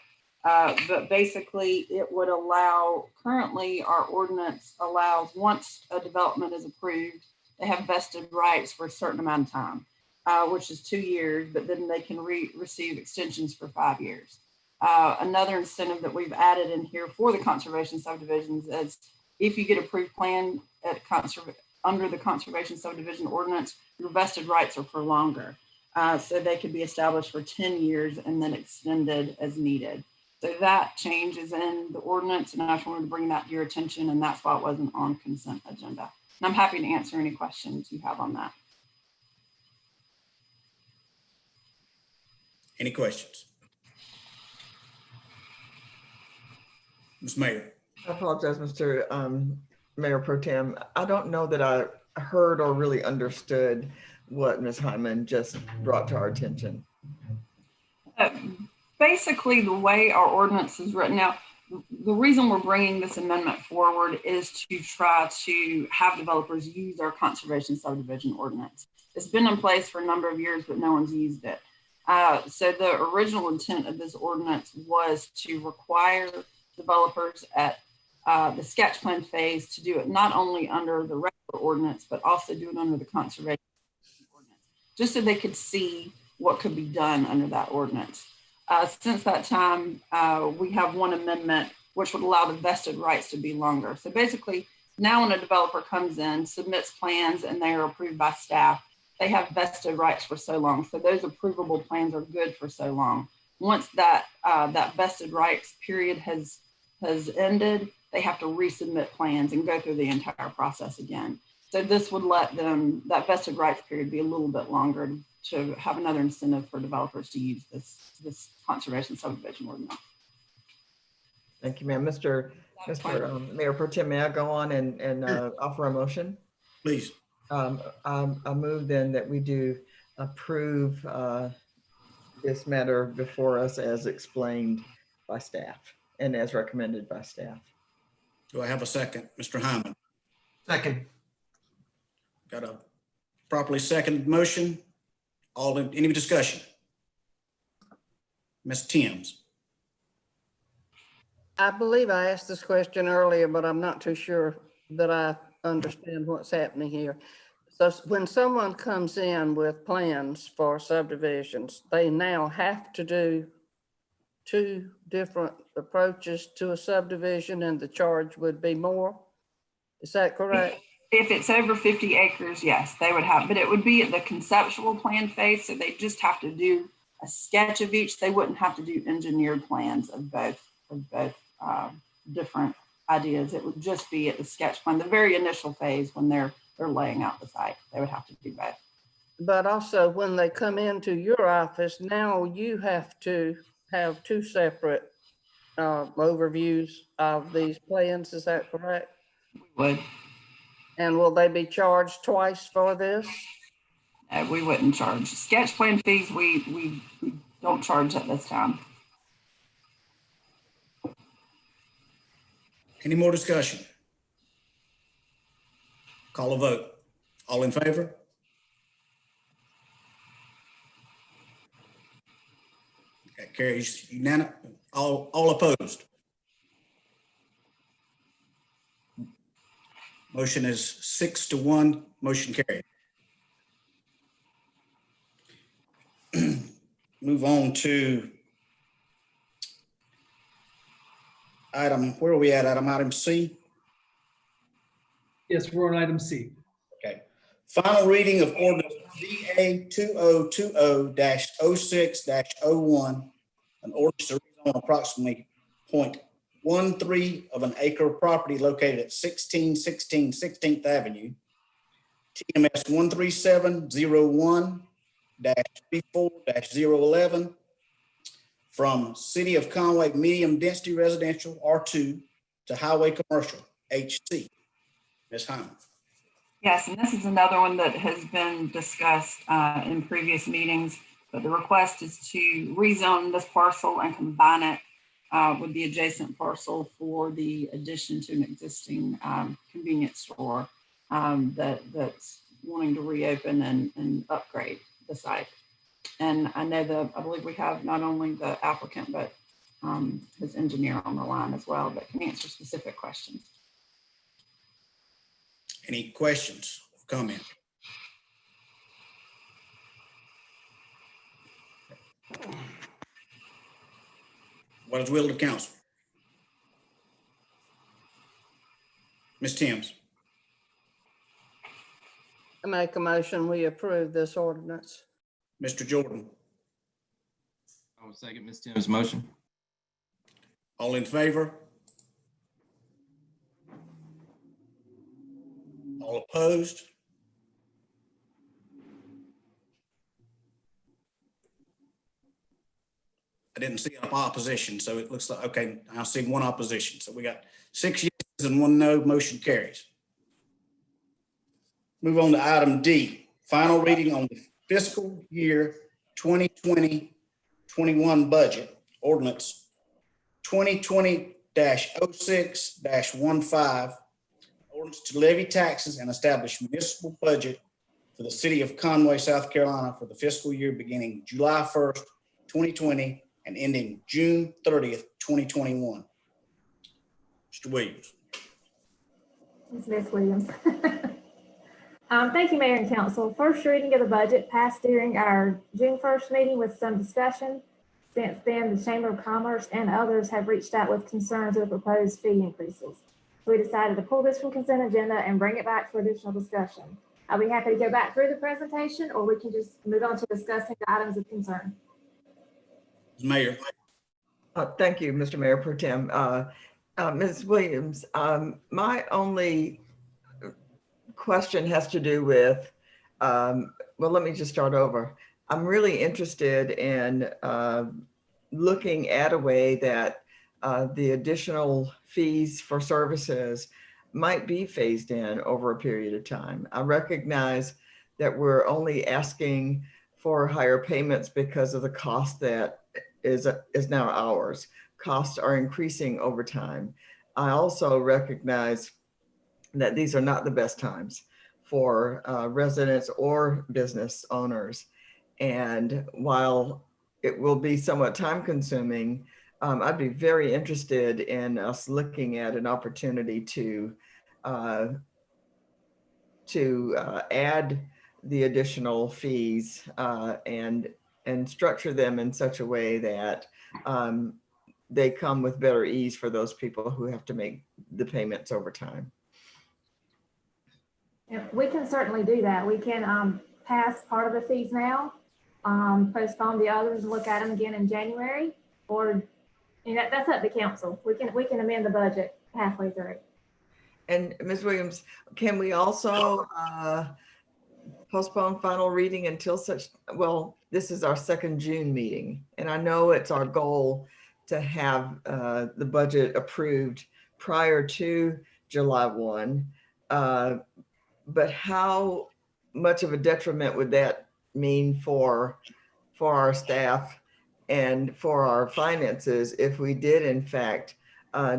but basically it would allow, currently our ordinance allows, once a development is approved, they have vested rights for a certain amount of time, which is 2 years, but then they can receive extensions for 5 years. Another incentive that we've added in here for the conservation subdivisions is if you get approved plan at under the conservation subdivision ordinance, your vested rights are for longer. So they could be established for 10 years and then extended as needed. So that change is in the ordinance, and I just wanted to bring that to your attention, and that's why it wasn't on consent agenda. And I'm happy to answer any questions you have on that. Any questions? Ms. Mayor. I apologize, Mr. Mayor Pro Tem. I don't know that I heard or really understood what Ms. Hyman just brought to our attention. Basically, the way our ordinance is written now, the reason we're bringing this amendment forward is to try to have developers use our conservation subdivision ordinance. It's been in place for a number of years, but no one's used it. So the original intent of this ordinance was to require developers at the sketch plan phase to do it not only under the regular ordinance, but also do it under the conservation ordinance, just so they could see what could be done under that ordinance. Since that time, we have one amendment which would allow the vested rights to be longer. So basically, now when a developer comes in, submits plans, and they are approved by staff, they have vested rights for so long. So those approvable plans are good for so long. Once that that vested rights period has ended, they have to resubmit plans and go through the entire process again. So this would let them, that vested rights period, be a little bit longer to have another incentive for developers to use this conservation subdivision ordinance. Thank you, ma'am. Mr. Mayor Pro Tem, may I go on and offer a motion? Please. I move then that we do approve this matter before us as explained by staff and as recommended by staff. Do I have a second? Mr. Hyman. Second. Got a properly seconded motion. Any discussion? Ms. Timms. I believe I asked this question earlier, but I'm not too sure that I understand what's happening here. So when someone comes in with plans for subdivisions, they now have to do 2 different approaches to a subdivision, and the charge would be more. Is that correct? If it's over 50 acres, yes, they would have, but it would be at the conceptual plan phase. So they just have to do a sketch of each. They wouldn't have to do engineered plans of both different ideas. It would just be at the sketch plan, the very initial phase when they're laying out the site. They would have to do both. But also when they come into your office, now you have to have 2 separate overviews of these plans. Is that correct? We would. And will they be charged twice for this? We wouldn't charge. Sketch plan fees, we don't charge at this time. Any more discussion? Call a vote. All in favor? Okay, carries unanimous. All opposed? Motion is 6-1. Motion carried. Move on to where are we at? Item C? Yes, we're on item C. Okay. Final reading of ordinance ZA 2020-06-01, an ordinance to rezone approximately 0.13 of an acre of property located at 1616 16th Avenue, TMS 13701-34-011, from City of Conway medium density residential R2 to highway commercial HC. Ms. Hyman. Yes, and this is another one that has been discussed in previous meetings, but the request is to rezone this parcel and combine it with the adjacent parcel for the addition to an existing convenience store that's wanting to reopen and upgrade the site. And I believe we have not only the applicant, but his engineer on the line as well that can answer specific questions. Any questions or comment? What is the will of the council? Ms. Timms. I make a motion, we approve this ordinance. Mr. Jordan, I will second Ms. Timms' motion. all in favor? All opposed? I didn't see an opposition, so it looks like, okay, I see one opposition. So we got 6 yeses and 1 no, motion carries. Move on to item D, final reading on the fiscal year 2020-21 budget ordinance 2020-06-15, ordinance to levy taxes and establish municipal budget for the city of Conway, South Carolina for the fiscal year beginning July 1st, 2020 and ending June 30th, 2021. Mr. Williams. Ms. Williams. Thank you, Mayor and Council. First reading of the budget passed during our June 1st meeting with some discussion. Since then, the Chamber of Commerce and others have reached out with concerns with proposed fee increases. We decided to pull this from consent agenda and bring it back for additional discussion. I'll be happy to go back through the presentation, or we can just move on to discussing the items of concern. Mayor. Thank you, Mr. Mayor Pro Tem. Ms. Williams, my only question has to do with, well, let me just start over. I'm really interested in looking at a way that the additional fees for services might be phased in over a period of time. I recognize that we're only asking for higher payments because of the cost that is now ours. Costs are increasing over time. I also recognize that these are not the best times for residents or business owners. And while it will be somewhat time consuming, I'd be very interested in us looking at an opportunity to add the additional fees and structure them in such a way that they come with better ease for those people who have to make the payments over time. Yeah, we can certainly do that. We can pass part of the fees now, postpone the others and look at them again in January, or that's up to council. We can amend the budget halfway through. And Ms. Williams, can we also postpone final reading until such, well, this is our second June meeting, and I know it's our goal to have the budget approved prior to July 1. But how much of a detriment would that mean for our staff and for our finances if we did in fact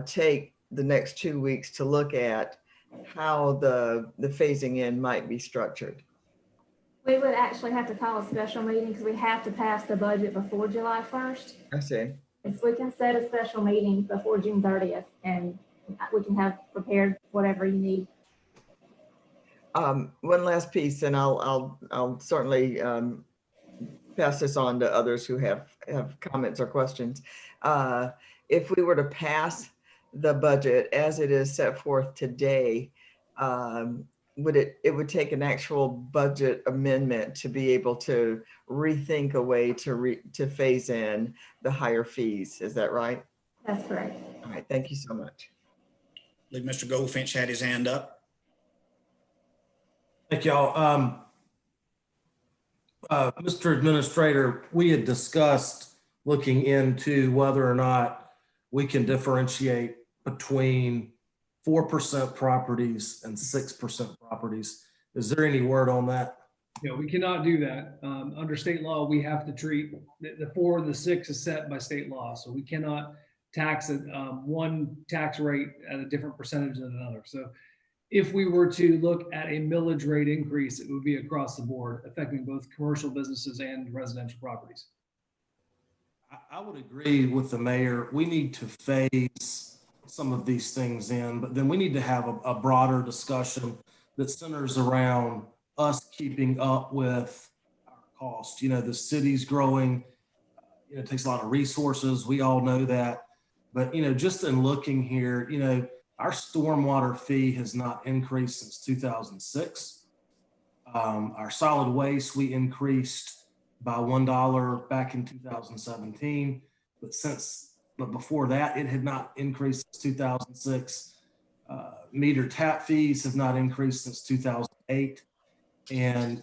take the next 2 weeks to look at how the phasing in might be structured? We would actually have to call a special meeting because we have to pass the budget before July 1st. I see. And so we can set a special meeting before June 30th and we can have prepared whatever you need. One last piece, and I'll certainly pass this on to others who have comments or questions. If we were to pass the budget as it is set forth today, it would take an actual budget amendment to be able to rethink a way to phase in the higher fees. Is that right? That's correct. All right, thank you so much. I believe Mr. Goldfinch had his hand up. Thank y'all. Mr. Administrator, we had discussed looking into whether or not we can differentiate between 4% properties and 6% properties. Is there any word on that? Yeah, we cannot do that. Under state law, we have to treat the 4 and the 6 is set by state law. So we cannot tax one tax rate at a different percentage than another. So if we were to look at a millage rate increase, it would be across the board, affecting both commercial businesses and residential properties. I would agree with the mayor. We need to phase some of these things in, but then we need to have a broader discussion that centers around us keeping up with our cost. You know, the city's growing, it takes a lot of resources. We all know that. But, just in looking here, our stormwater fee has not increased since 2006. Our solid waste, we increased by $1 back in 2017, but before that, it had not increased since 2006. Meter tap fees have not increased since 2008. And,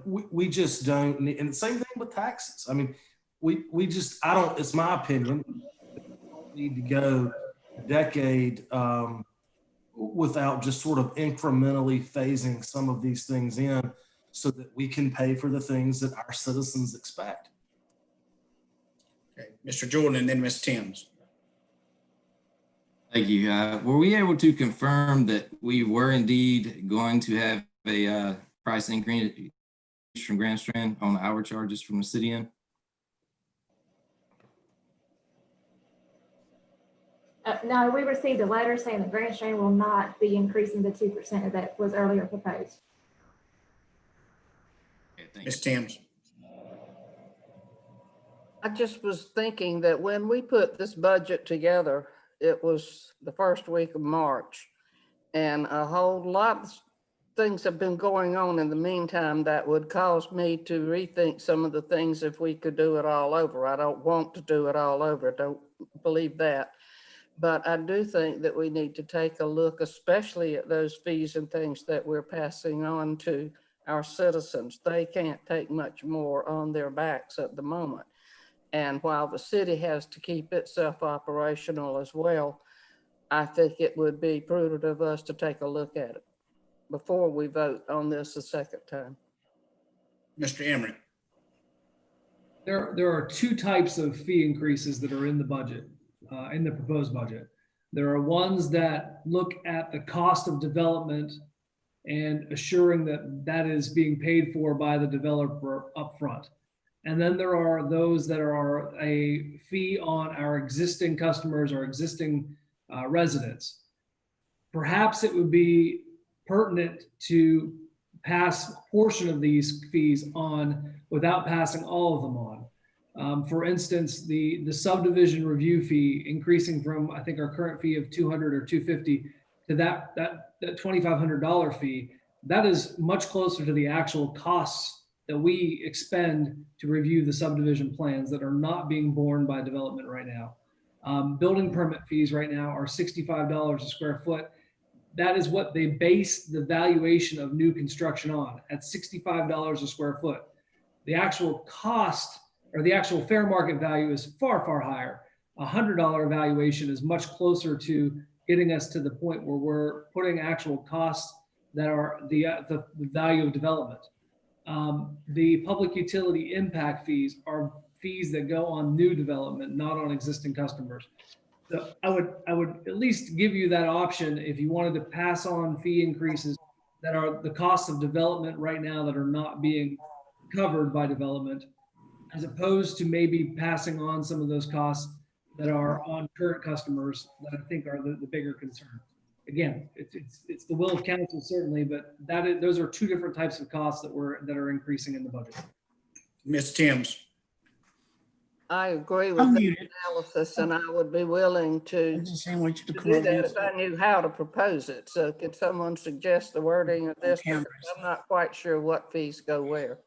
we just don't need, and the same thing with taxes. I mean, it's my opinion, we don't need to go a decade without just sort of incrementally phasing some of these things in so that we can pay for the things that our citizens expect. Okay, Mr. Jordan and then Ms. Timms. Thank you. Were we able to confirm that we were indeed going to have a price increase from Grand Strand on our charges from the city end? No, we received a letter saying that Grand Strand will not be increasing the 2% that was earlier proposed. Okay, thank Ms. Timms. I just was thinking that when we put this budget together, it was the first week of March, and a whole lot of things have been going on in the meantime that would cause me to rethink some of the things if we could do it all over. I don't want to do it all over, don't believe that. But I do think that we need to take a look, especially at those fees and things that we're passing on to our citizens. They can't take much more on their backs at the moment. And while the city has to keep itself operational as well, I think it would be prudent of us to take a look at it before we vote on this a second time. Mr. Emery. There are two types of fee increases that are in the budget, in the proposed budget. There are ones that look at the cost of development and assuring that that is being paid for by the developer upfront. And then there are those that are a fee on our existing customers or existing residents. Perhaps it would be pertinent to pass a portion of these fees on without passing all of them on. For instance, the subdivision review fee increasing from, I think, our current fee of $200 or $250 to that $2,500 fee. That is much closer to the actual costs that we expend to review the subdivision plans that are not being borne by development right now. Building permit fees right now are $65 a square foot. That is what they base the valuation of new construction on, at $65 a square foot. The actual cost or the actual fair market value is far, far higher. $100 valuation is much closer to getting us to the point where we're putting actual costs that are the value of development. The public utility impact fees are fees that go on new development, not on existing customers. So I would at least give you that option if you wanted to pass on fee increases that are the costs of development right now that are not being covered by development, as opposed to maybe passing on some of those costs that are on current customers that I think are the bigger concern. Again, it's the will of council certainly, but those are two different types of costs that are increasing in the budget. Ms. Timms. I agree with the analysis, and I would be willing to do that if I knew how to propose it. So could someone suggest the wording of this? Because I'm not quite sure what fees go where.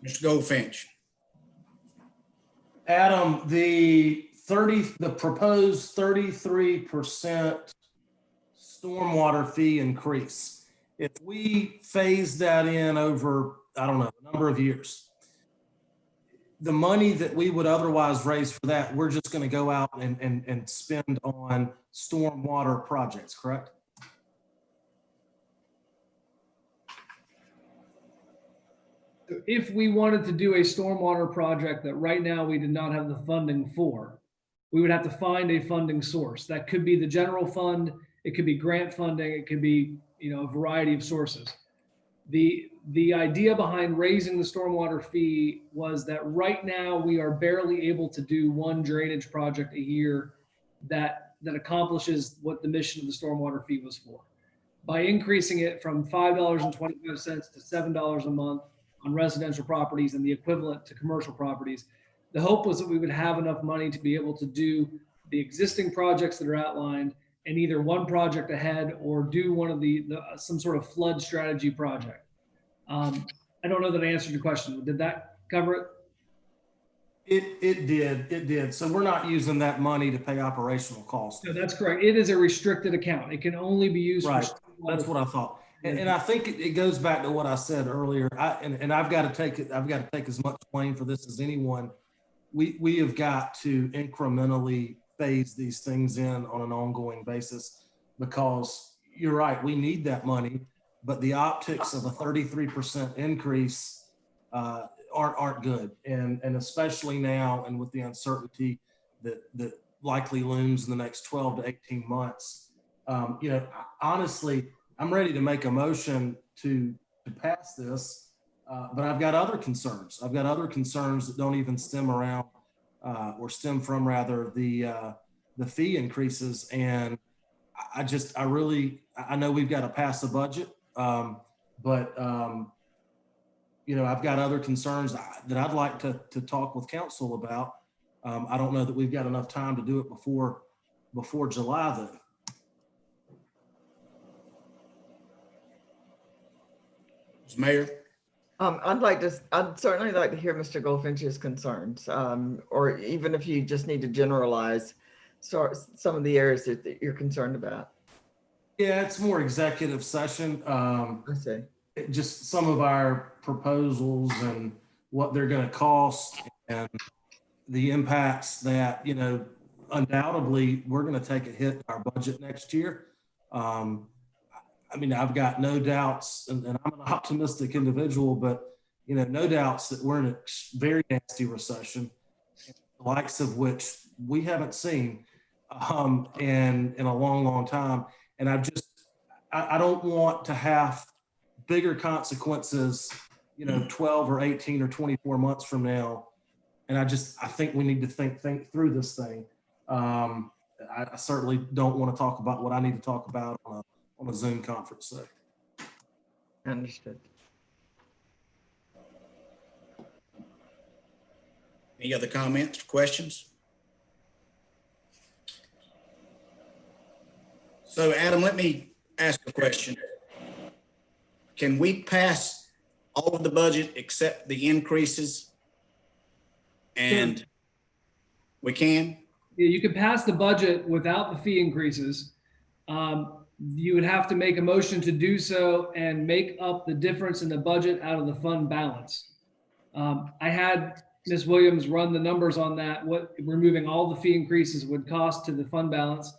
Mr. Goldfinch. Adam, the proposed 33% stormwater fee increase, if we phase that in over, I don't know, a number of years, the money that we would otherwise raise for that, we're just going to go out and spend on stormwater projects, correct? If we wanted to do a stormwater project that right now we did not have the funding for, we would have to find a funding source. That could be the general fund, it could be grant funding, it could be, a variety of sources. The idea behind raising the stormwater fee was that right now we are barely able to do one drainage project a year that accomplishes what the mission of the stormwater fee was for. By increasing it from $5.25 to $7 a month on residential properties and the equivalent to commercial properties, the hope was that we would have enough money to be able to do the existing projects that are outlined and either one project ahead or do one of some sort of flood strategy project. I don't know that I answered your question. Did that cover it? It did. So we're not using that money to pay operational costs. No, that's correct. It is a restricted account. It can only be used Right. for. That's what I thought. And I think it goes back to what I said earlier. And I've got to take it. I've got to take as much blame for this as anyone. We have got to incrementally phase these things in on an ongoing basis, because you're right. We need that money, but the optics of a 33% increase aren't good. And especially now, and with the uncertainty that likely looms in the next 12 to 18 months, honestly, I'm ready to make a motion to pass this, but I've got other concerns. I've got other concerns that don't even stem from the fee increases. And I know we've got to pass a budget, but I've got other concerns that I'd like to talk with council about. I don't know that we've got enough time to do it before July though. Mayor? I'd certainly like to hear Mr. Goldfinch's concerns, or even if you just need to generalize some of the areas that you're concerned about. Yeah, it's more executive session. I see. Just some of our proposals and what they're going to cost and the impacts that, undoubtedly we're going to take a hit in our budget next year. I've got no doubts, and I'm an optimistic individual, but, no doubts that we're in a very nasty recession, the likes of which we haven't seen in a long, long time. And I don't want to have bigger consequences, 12 or 18 or 24 months from now. And I think we need to think through this thing. I certainly don't want to talk about what I need to talk about on a Zoom conference. So. Understood. Any other comments, questions? So Adam, let me ask a question. Can we pass all of the budget except the increases? And we can? Yeah, you can pass the budget without the fee increases. You would have to make a motion to do so and make up the difference in the budget out of the fund balance. I had Ms. Williams run the numbers on that, what removing all the fee increases would cost to the fund balance.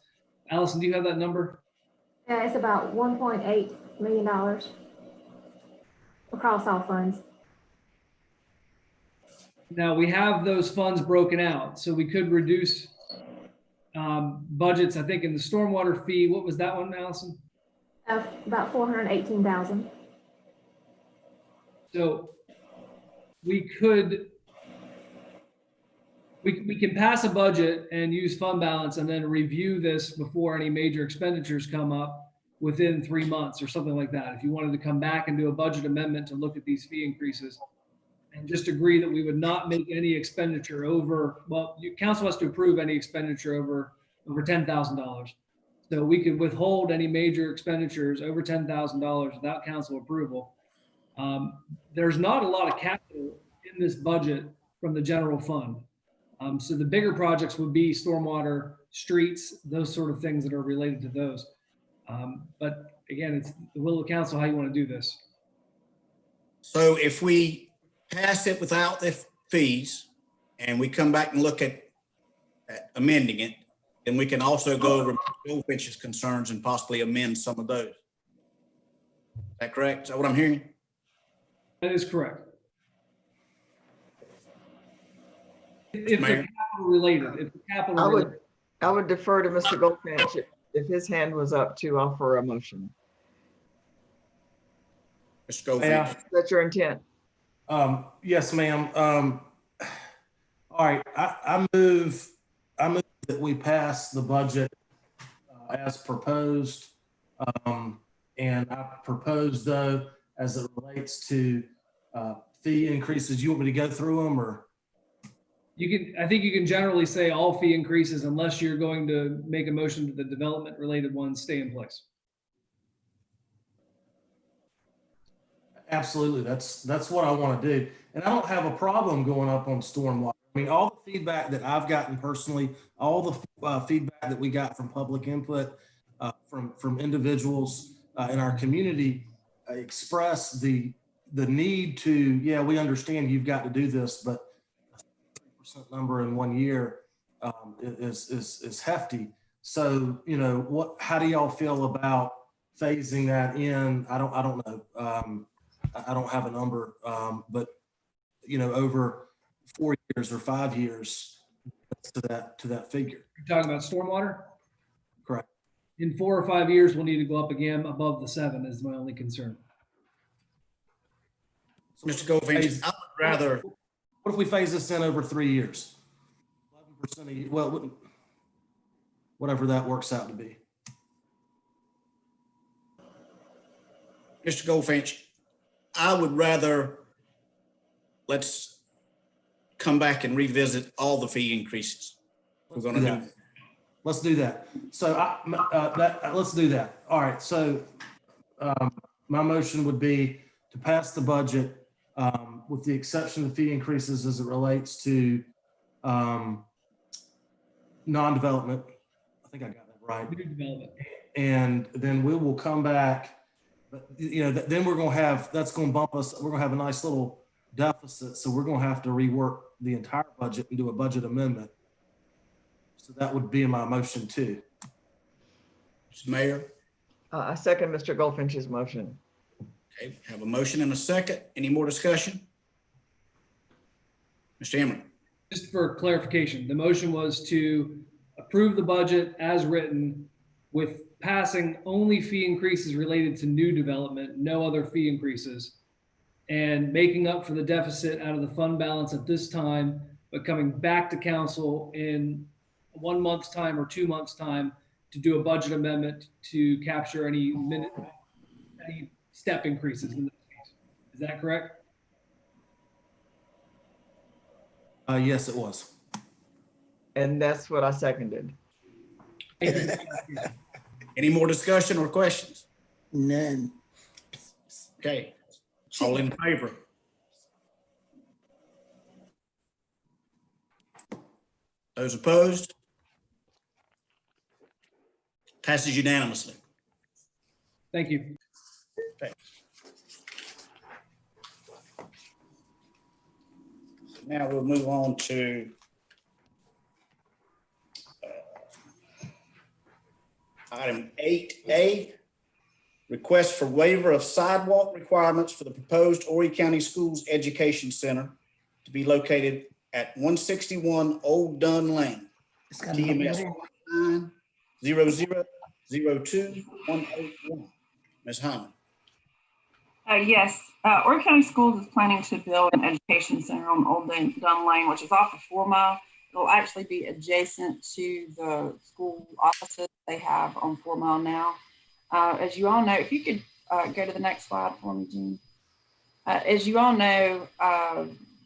Allison, do you have that number? Yeah, it's about $1.8 million across all funds. Now we have those funds broken out, so we could reduce budgets. I think in the stormwater fee, what was that one, Allison? About $418,000. So we can pass a budget and use fund balance and then review this before any major expenditures come up within 3 months or something like that. If you wanted to come back and do a budget amendment to look at these fee increases and just agree that we would not make any expenditure over, council has to approve any expenditure over $10,000. So we could withhold any major expenditures over $10,000 without council approval. There's not a lot of capital in this budget from the general fund. So the bigger projects would be stormwater, streets, those sort of things that are related to those. But again, it's the will of council how you want to do this. So if we pass it without the fees and we come back and look at amending it, then we can also go over Goldfinch's concerns and possibly amend some of those. Is that correct? Is that what I'm hearing? That is correct. If they're capital related, I would defer to Mr. Goldfinch if his hand was up to offer a motion. Mr. Goldfinch. Yeah. That's your intent. Yes, ma'am. All right, I move that we pass the budget as proposed. And I propose though, as it relates to fee increases, you want me to go through them or? I think you can generally say all fee increases unless you're going to make a motion that the development related ones stay in place. Absolutely. That's what I want to do. And I don't have a problem going up on stormwater. I mean, all the feedback that I've gotten personally, all the feedback that we got from public input, from individuals in our community express the need to, yeah, we understand you've got to do this, but a 3% number in 1 year is hefty. So, you know, how do y'all feel about phasing that in? I don't know. I don't have a number, but you know, over 4 years or 5 years to that figure. You're talking about stormwater? Correct. In 4 or 5 years, we'll need to go up again above the 7 is my only concern. So Mr. Goldfinch, I would rather, what if we phase this in over 3 years? 11% a year, well, whatever that works out to be. Mr. Goldfinch, I would rather let's come back and revisit all the fee increases. We're going to do. Let's do that. So let's do that. All right. So my motion would be to pass the budget with the exception of fee increases as it relates to non-development. I think I got that right. New development. And then we will come back. But you know, then we're going to have, that's going to bump us. We're going to have a nice little deficit. So we're going to have to rework the entire budget and do a budget amendment. So that would be my motion too. Mr. Mayor. I second Mr. Goldfinch's motion. Okay, have a motion and a second. Any more discussion? Mr. Emery. Just for clarification, the motion was to approve the budget as written with passing only fee increases related to new development, no other fee increases, and making up for the deficit out of the fund balance at this time, but coming back to council in 1 month's time or 2 months' time to do a budget amendment to capture any step increases in this case. Is that correct? Yes, it was. And that's what I seconded. Any more discussion or questions? None. Okay, all in favor? Those opposed? Passes unanimously. Thank you. Okay. Now we'll move on to item 8A, request for waiver of sidewalk requirements for the proposed Horry County Schools Education Center to be located at 161 Old Dunn Lane. TMS 190002181. Ms. Hyman. Yes, Horry County Schools is planning to build an education center on Old Dunn Lane, which is off of 4 Mile. It'll actually be adjacent to the school offices they have on 4 Mile now. As you all know, if you could go to the next slide for me, Jean. As you all know,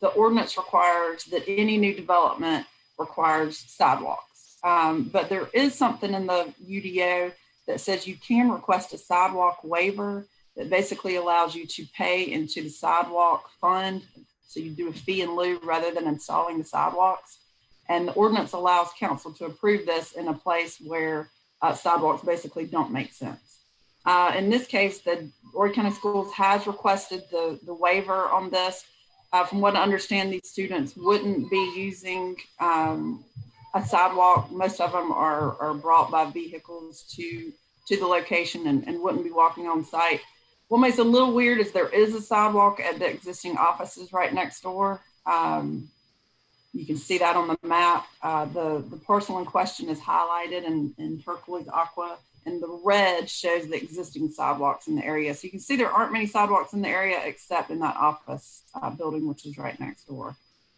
the ordinance requires that any new development requires sidewalks. But there is something in the UDO that says you can request a sidewalk waiver that basically allows you to pay into the sidewalk fund. So you do a fee in lieu rather than installing the sidewalks. And the ordinance allows council to approve this in a place where sidewalks basically don't make sense. In this case, the Horry County Schools has requested the waiver on this. From what I understand, these students wouldn't be using a sidewalk. Most of them are brought by vehicles to the location and wouldn't be walking on site. What makes it a little weird is there is a sidewalk at the existing offices right next door. You can see that on the map. The parcel in question is highlighted in turquoise aqua, and the red shows the existing sidewalks in the area. So you can see there aren't many sidewalks in the area except in that office building, which is right next door.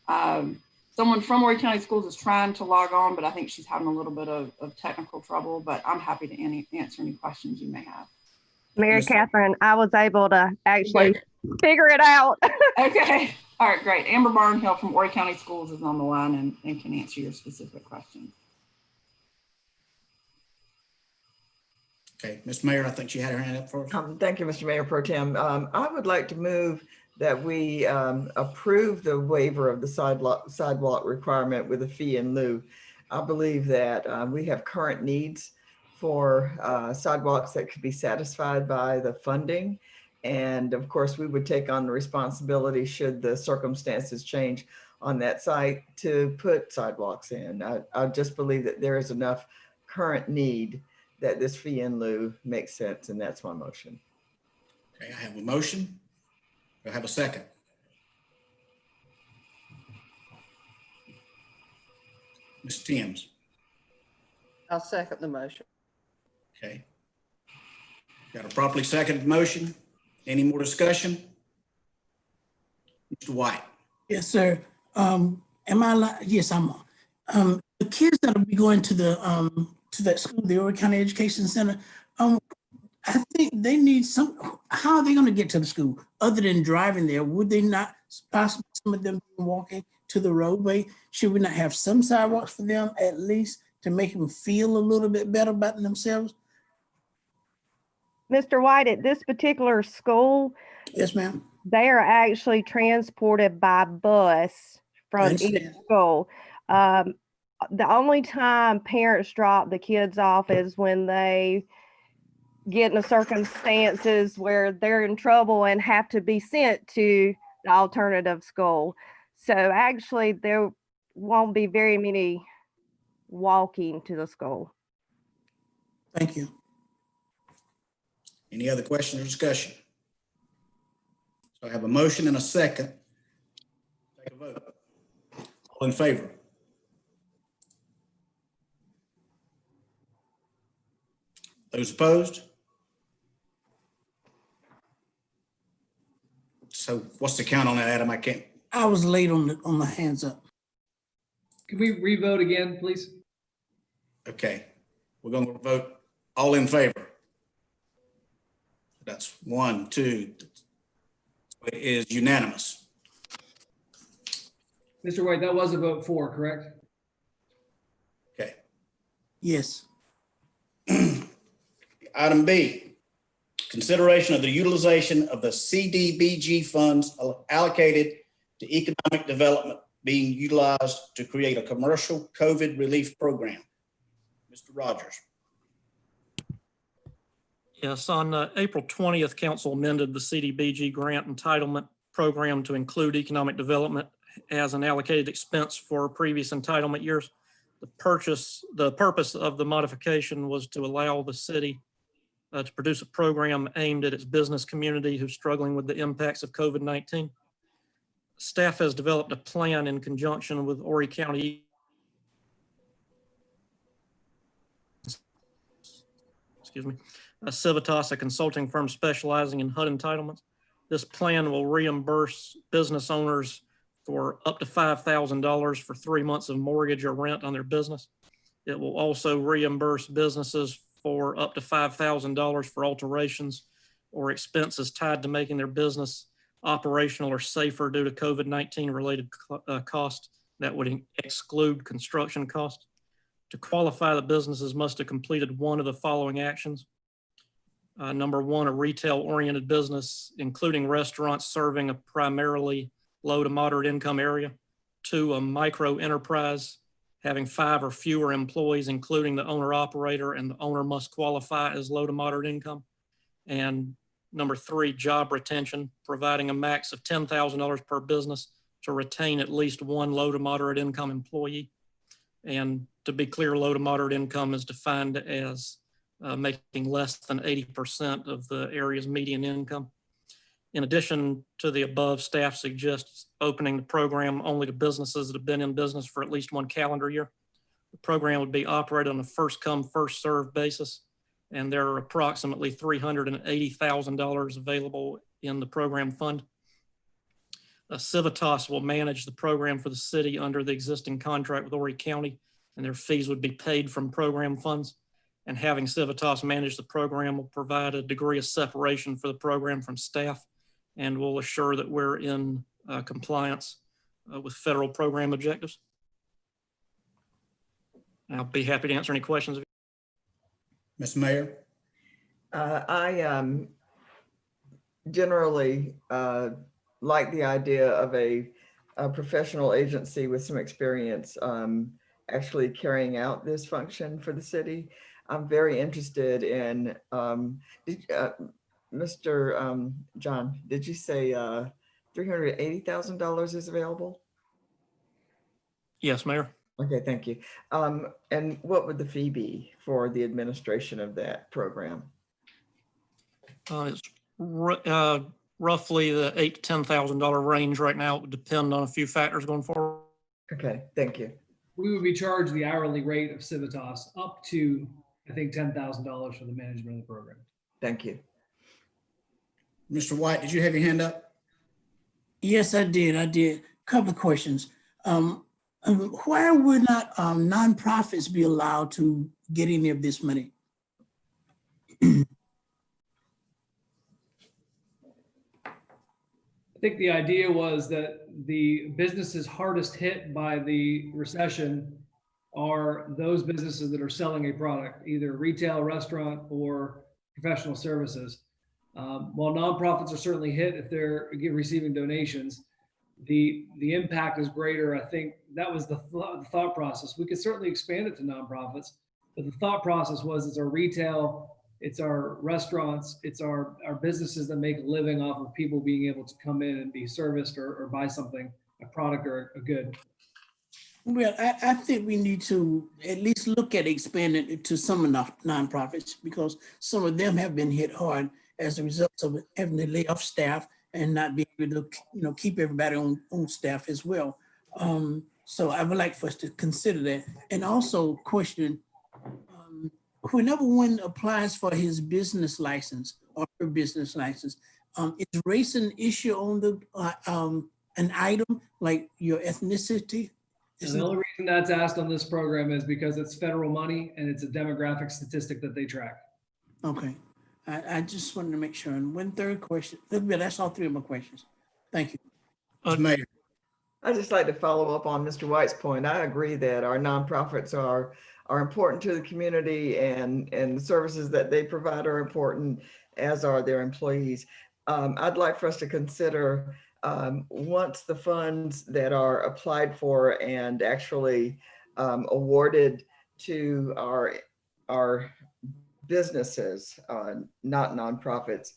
Someone from Horry County Schools is trying to log on, but I think she's having a little bit of technical trouble, but I'm happy to answer any questions you may have. Mary Catherine, I was able to actually figure it out. Okay. All right, great. Amber Barnhill from Horry County Schools is on the line and can answer your specific questions. Okay, Ms. Mayor, I think she had her hand up first. Thank you, Mr. Mayor Pro Tem. I would like to move that we approve the waiver of the sidewalk requirement with a fee in lieu. I believe that we have current needs for sidewalks that could be satisfied by the funding. And of course, we would take on the responsibility should the circumstances change on that site to put sidewalks in. I just believe that there is enough current need that this fee in lieu makes sense, and that's my motion. Okay, I have a motion. Do I have a second? Ms. Timms. I'll second the motion. Okay. Got a properly seconded motion. Any more discussion? Mr. White. Yes, sir. Am I allowed? Yes, I'm on. The kids that'll be going to that school, the Horry County Education Center, I think they need how are they going to get to the school other than driving there? Would they not possibly some of them walking to the roadway? Should we not have some sidewalks for them at least to make them feel a little bit better about themselves? Mr. White, at this particular school, Yes, ma'am. they are actually transported by bus from each school. The only time parents drop the kids off is when they get in the circumstances where they're in trouble and have to be sent to the alternative school. So actually there won't be very many walking to the school. Thank you. Any other questions or discussion? So I have a motion and a second. Take a vote. All in favor? Those opposed? So what's the count on that, Adam? I can't. I was late on the hands up. Can we re-vote again, please? Okay, we're going to vote all in favor. That's 1, 2. It is unanimous. Mr. White, that was a vote for, correct? Okay. Yes. Item B, consideration of the utilization of the CDBG funds allocated to economic development being utilized to create a commercial COVID relief program. Mr. Rogers. Yes, on April 20th, council amended the CDBG grant entitlement program to include economic development as an allocated expense for previous entitlement years. The purpose of the modification was to allow the city to produce a program aimed at its business community who's struggling with the impacts of COVID-19. Staff has developed a plan in conjunction with Horry County. Excuse me. Civitas, a consulting firm specializing in HUD entitlements. This plan will reimburse business owners for up to $5,000 for 3 months of mortgage or rent on their business. It will also reimburse businesses for up to $5,000 for alterations or expenses tied to making their business operational or safer due to COVID-19 related costs that would exclude construction costs. To qualify, the businesses must have completed one of the following actions. Number one, a retail-oriented business, including restaurants serving a primarily low to moderate income area. 2, a micro enterprise having 5 or fewer employees, including the owner operator, and the owner must qualify as low to moderate income. And number 3, job retention, providing a max of $10,000 per business to retain at least one low to moderate income employee. And to be clear, low to moderate income is defined as making less than 80% of the area's median income. In addition to the above, staff suggests opening the program only to businesses that have been in business for at least 1 calendar year. The program would be operated on a first come, first served basis, and there are approximately $380,000 available in the program fund. Civitas will manage the program for the city under the existing contract with Horry County, and their fees would be paid from program funds. And having Civitas manage the program will provide a degree of separation for the program from staff and will assure that we're in compliance with federal program objectives. I'll be happy to answer any questions. Mr. Mayor. I generally like the idea of a professional agency with some experience actually carrying out this function for the city. I'm very interested in, Mr. John, did you say $380,000 is available? Yes, Mayor. Okay, thank you. And what would the fee be for the administration of that program? It's roughly the $8,000 to $10,000 range right now. It would depend on a few factors going forward. Okay, thank you. We would be charged the hourly rate of Civitas up to, I think, $10,000 for the management of the program. Thank you. Mr. White, did you have your hand up? Yes, I did. Couple of questions. Why would not nonprofits be allowed to get any of this money? I think the idea was that the businesses hardest hit by the recession are those businesses that are selling a product, either retail, restaurant, or professional services. While nonprofits are certainly hit if they're receiving donations, the impact is greater. I think that was the thought process. We could certainly expand it to nonprofits, but the thought process was it's our retail, it's our restaurants, it's our businesses that make a living off of people being able to come in and be serviced or buy something, a product or a good. Well, I think we need to at least look at expanding it to some of the nonprofits, because some of them have been hit hard as a result of having to lay off staff and not be able to, keep everybody on staff as well. So I would like for us to consider that. And also question, whenever one applies for his business license or her business license, is race an issue on the an item like your ethnicity? And the only reason that's asked on this program is because it's federal money and it's a demographic statistic that they track. Okay. I just wanted to make sure. And one third question, that's all three of my questions. Thank you. Mayor. I'd just like to follow up on Mr. White's point. I agree that our nonprofits are important to the community, and the services that they provide are important, as are their employees. I'd like for us to consider once the funds that are applied for and actually awarded to our businesses, not nonprofits,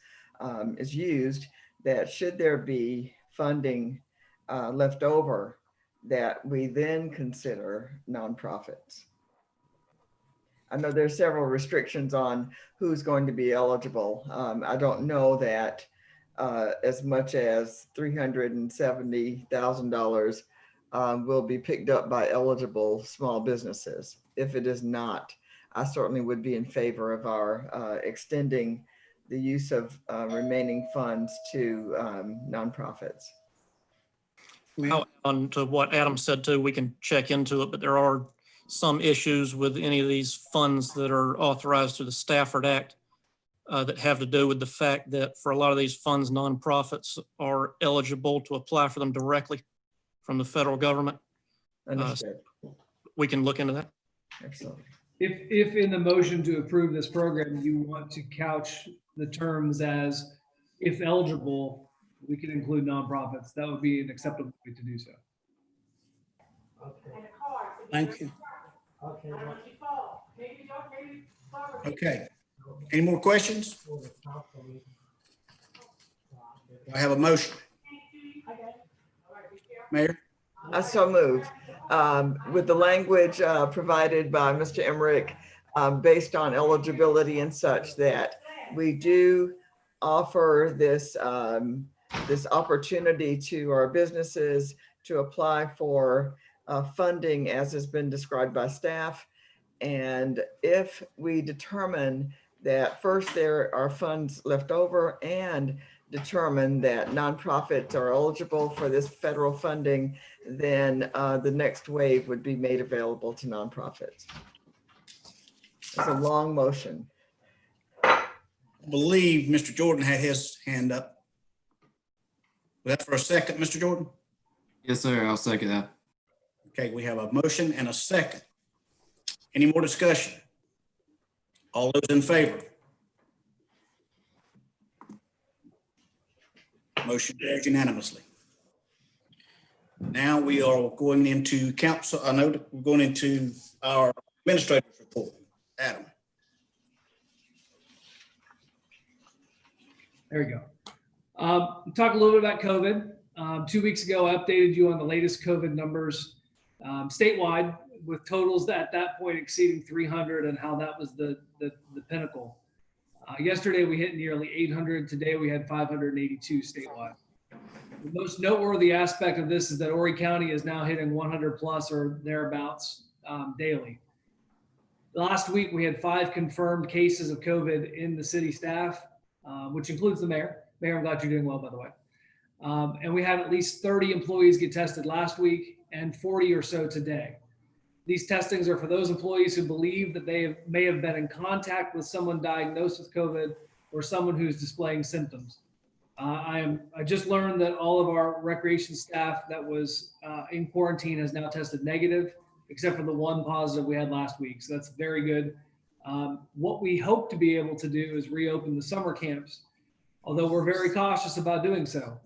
is used, that should there be funding left over, that we then consider nonprofits. I know there's several restrictions on who's going to be eligible. I don't know that as much as $370,000 will be picked up by eligible small businesses. If it is not, I certainly would be in favor of our extending the use of remaining funds to nonprofits. On to what Adam said too, we can check into it, but there are some issues with any of these funds that are authorized through the Stafford Act that have to do with the fact that for a lot of these funds, nonprofits are eligible to apply for them directly from the federal government. Understood. We can look into that. Excellent. If in the motion to approve this program, you want to couch the terms as if eligible, we can include nonprofits. That would be an acceptable way to do so. Thank you. Okay. Any more questions? Do I have a motion? Mayor? I so moved. With the language provided by Mr. Emmerich, based on eligibility and such, that we do offer this this opportunity to our businesses to apply for funding as has been described by staff. And if we determine that first there are funds left over and determine that nonprofits are eligible for this federal funding, then the next wave would be made available to nonprofits. It's a long motion. I believe Mr. Jordan had his hand up. Was that for a second, Mr. Jordan? Yes, sir. I'll second that. Okay, we have a motion and a second. Any more discussion? All those in favor? Motion carries unanimously. Now we are going into council. I know that we're going into our administrator's report. Adam. There we go. Talk a little bit about COVID. 2 weeks ago, I updated you on the latest COVID numbers statewide, with totals at that point exceeding 300, and how that was the pinnacle. Yesterday, we hit nearly 800. Today, we had 582 statewide. The most noteworthy aspect of this is that Horry County is now hitting 100 plus or thereabouts daily. Last week, we had 5 confirmed cases of COVID in the city staff, which includes the mayor. Mayor, I'm glad you're doing well, by the way. And we had at least 30 employees get tested last week and 40 or so today. These testings are for those employees who believe that they may have been in contact with someone diagnosed with COVID or someone who's displaying symptoms. I just learned that all of our recreation staff that was in quarantine has now tested negative, except for the 1 positive we had last week. So that's very good. What we hope to be able to do is reopen the summer camps, although we're very cautious about doing so.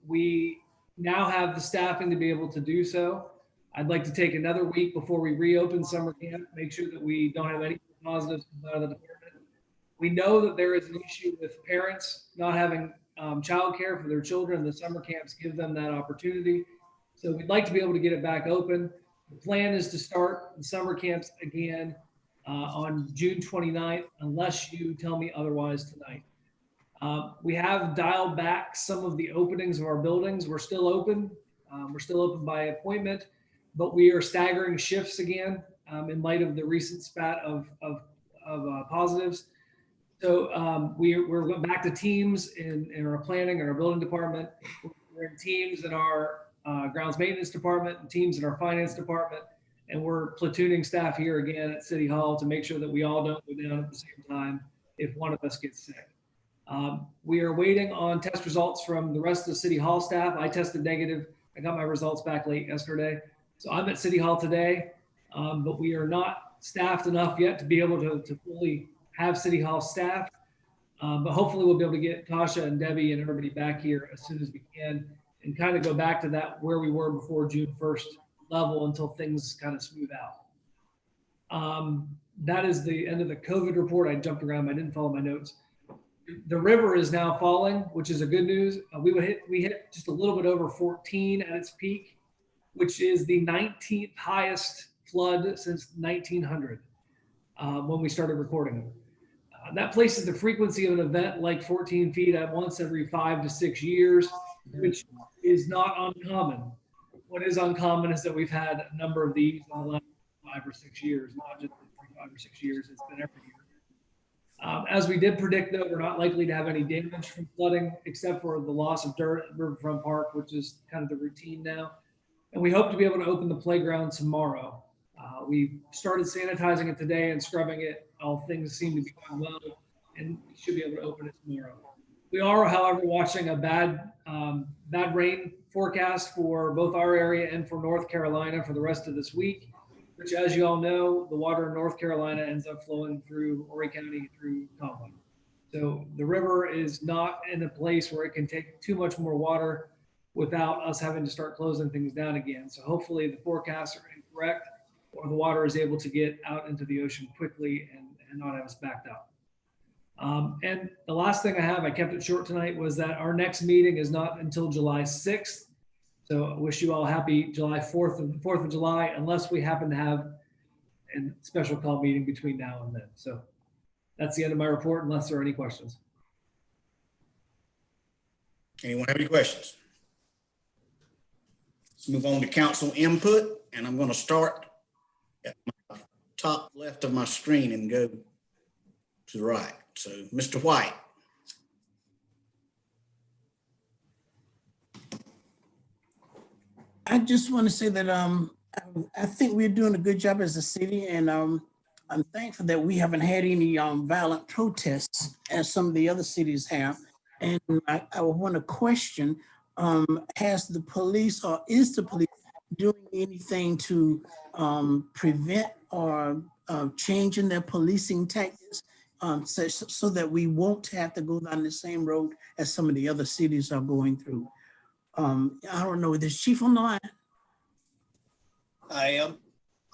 We now have the staffing to be able to do so. I'd like to take another week before we reopen summer camp, make sure that we don't have any positives out of the department. We know that there is an issue with parents not having childcare for their children. The summer camps give them that opportunity. So we'd like to be able to get it back open. The plan is to start the summer camps again on June 29th, unless you tell me otherwise tonight. We have dialed back some of the openings of our buildings. We're still open. We're still open by appointment, but we are staggering shifts again in light of the recent spat of positives. So we're going back to teams in our planning and our building department. We're in teams in our grounds maintenance department and teams in our finance department. And we're platooning staff here again at City Hall to make sure that we all don't go down at the same time if one of us gets sick. We are waiting on test results from the rest of the City Hall staff. I tested negative. I got my results back late yesterday. So I'm at City Hall today, but we are not staffed enough yet to be able to fully have City Hall staffed. But hopefully we'll be able to get Tasha and Debbie and everybody back here as soon as we can and kind of go back to that where we were before June 1st level until things kind of smooth out. That is the end of the COVID report. I jumped around. I didn't follow my notes. The river is now falling, which is a good news. We hit just a little bit over 14 at its peak, which is the 19th highest flood since 1900 when we started recording them. That places the frequency of an event like 14 feet at once every 5 to 6 years, which is not uncommon. What is uncommon is that we've had a number of these in the last 5 or 6 years, not just 5 or 6 years. It's been every year. As we did predict, though, we're not likely to have any damage from flooding, except for the loss of dirt at Riverfront Park, which is kind of the routine now. And we hope to be able to open the playground tomorrow. We started sanitizing it today and scrubbing it. All things seem to be going well, and we should be able to open it tomorrow. We are, however, watching a bad rain forecast for both our area and for North Carolina for the rest of this week, which, as you all know, the water in North Carolina ends up flowing through Horry County through Conway. So the river is not in a place where it can take too much more water without us having to start closing things down again. So hopefully the forecasts are incorrect, or the water is able to get out into the ocean quickly and not have us backed up. And the last thing I kept it short tonight, was that our next meeting is not until July 6th. So I wish you all happy July 4th and 4th of July, unless we happen to have a special call meeting between now and then. So that's the end of my report, unless there are any questions. Anyone have any questions? Let's move on to council input, and I'm going to start at my top left of my screen and go to the right. So, Mr. White. I just want to say that I think we're doing a good job as a city, and I'm thankful that we haven't had any violent protests as some of the other cities have. And I want to question, has the police, or is the police doing anything to prevent or changing their policing tactics so that we won't have to go down the same road as some of the other cities are going through. I don't know, is Chief on the line? I am.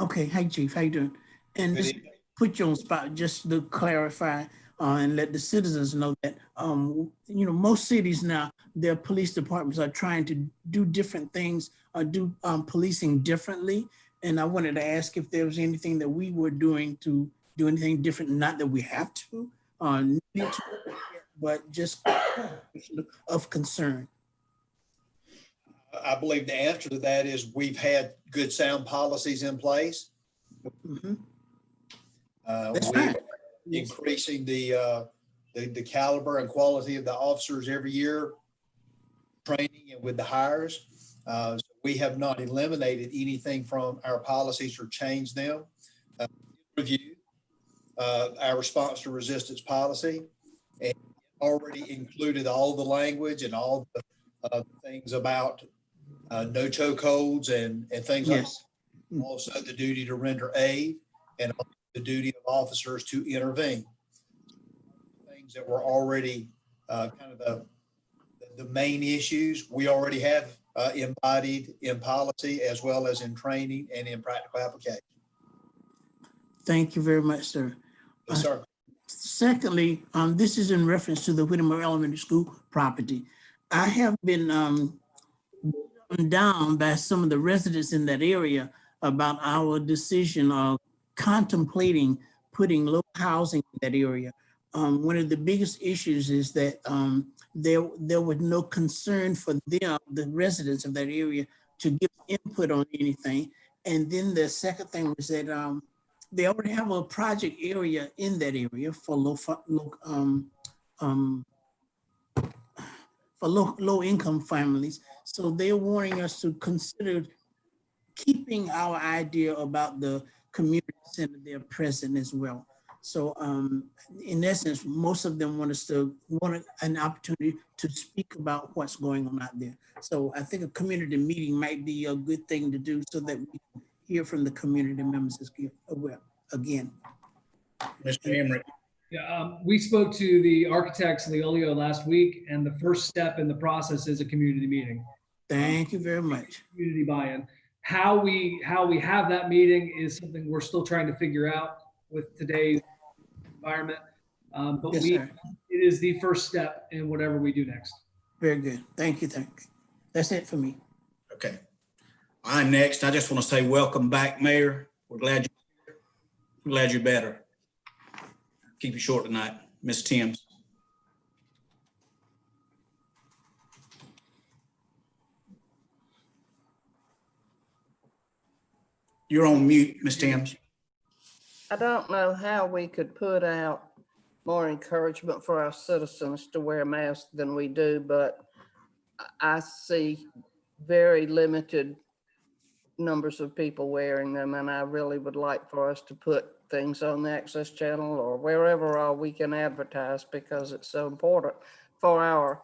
Okay, hi Chief, how you doing? And Good just evening. put you on spot just to clarify and let the citizens know that, most cities now, their police departments are trying to do different things or do policing differently. And I wanted to ask if there was anything that we were doing to do anything different, not that we have to, need to, but just of concern. I believe the answer to that is we've had good sound policies in place. Mhm. We're fine. increasing the caliber and quality of the officers every year, training and with the hires. So we have not eliminated anything from our policies or changed them. Review our response to resistance policy and already included all the language and all the things about no chokeholds and things like that. Also the duty to render aid and the duty of officers to intervene. Things that were already kind of the main issues we already have embodied in policy as well as in training and in practical application. Thank you very much, sir. Yes, sir. Secondly, this is in reference to the Whittemore Elementary School property. I have been down by some of the residents in that area about our decision of contemplating putting low housing in that area. One of the biggest issues is that there was no concern for them, the residents of that area, to give input on anything. And then the second thing was that they already have a project area in that area for low income families. So they're wanting us to consider keeping our idea about the community center there present as well. So in essence, most of them want an opportunity to speak about what's going on out there. So I think a community meeting might be a good thing to do so that we can hear from the community members again. Mr. Emery. Yeah, we spoke to the architects and the OLEO last week, and the first step in the process is a community meeting. Thank you very much. Community buy-in. How we have that meeting is something we're still trying to figure out with today's environment. But Yes, it sir. is the first step in whatever we do next. Very good. Thank you. That's it for me. Okay. I'm next. I just want to say welcome back, Mayor. We're glad you're better. Keep it short tonight, Ms. Timms. You're on mute, Ms. Timms. I don't know how we could put out more encouragement for our citizens to wear masks than we do, but I see very limited numbers of people wearing them, and I really would like for us to put things on the Access Channel or wherever all we can advertise, because it's so important for our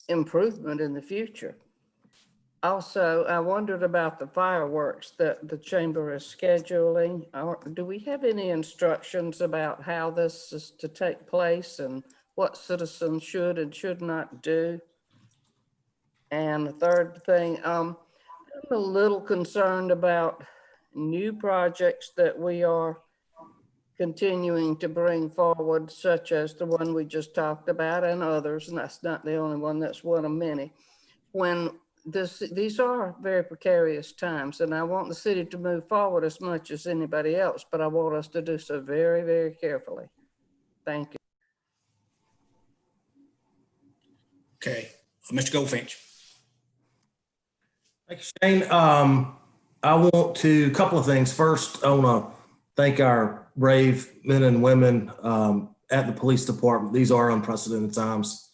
improvement in the future. Also, I wondered about the fireworks that the chamber is scheduling. Do we have any instructions about how this is to take place and what citizens should and should not do? And the third thing, I'm a little concerned about new projects that we are continuing to bring forward, such as the one we just talked about and others, and that's not the only one, that's one of many. When these are very precarious times, and I want the city to move forward as much as anybody else, but I want us to do so very, very carefully. Thank you. Okay, Mr. Goldfinch. Thank you, Shane. I want to, a couple of things. First, I want to thank our brave men and women at the police department. These are unprecedented times.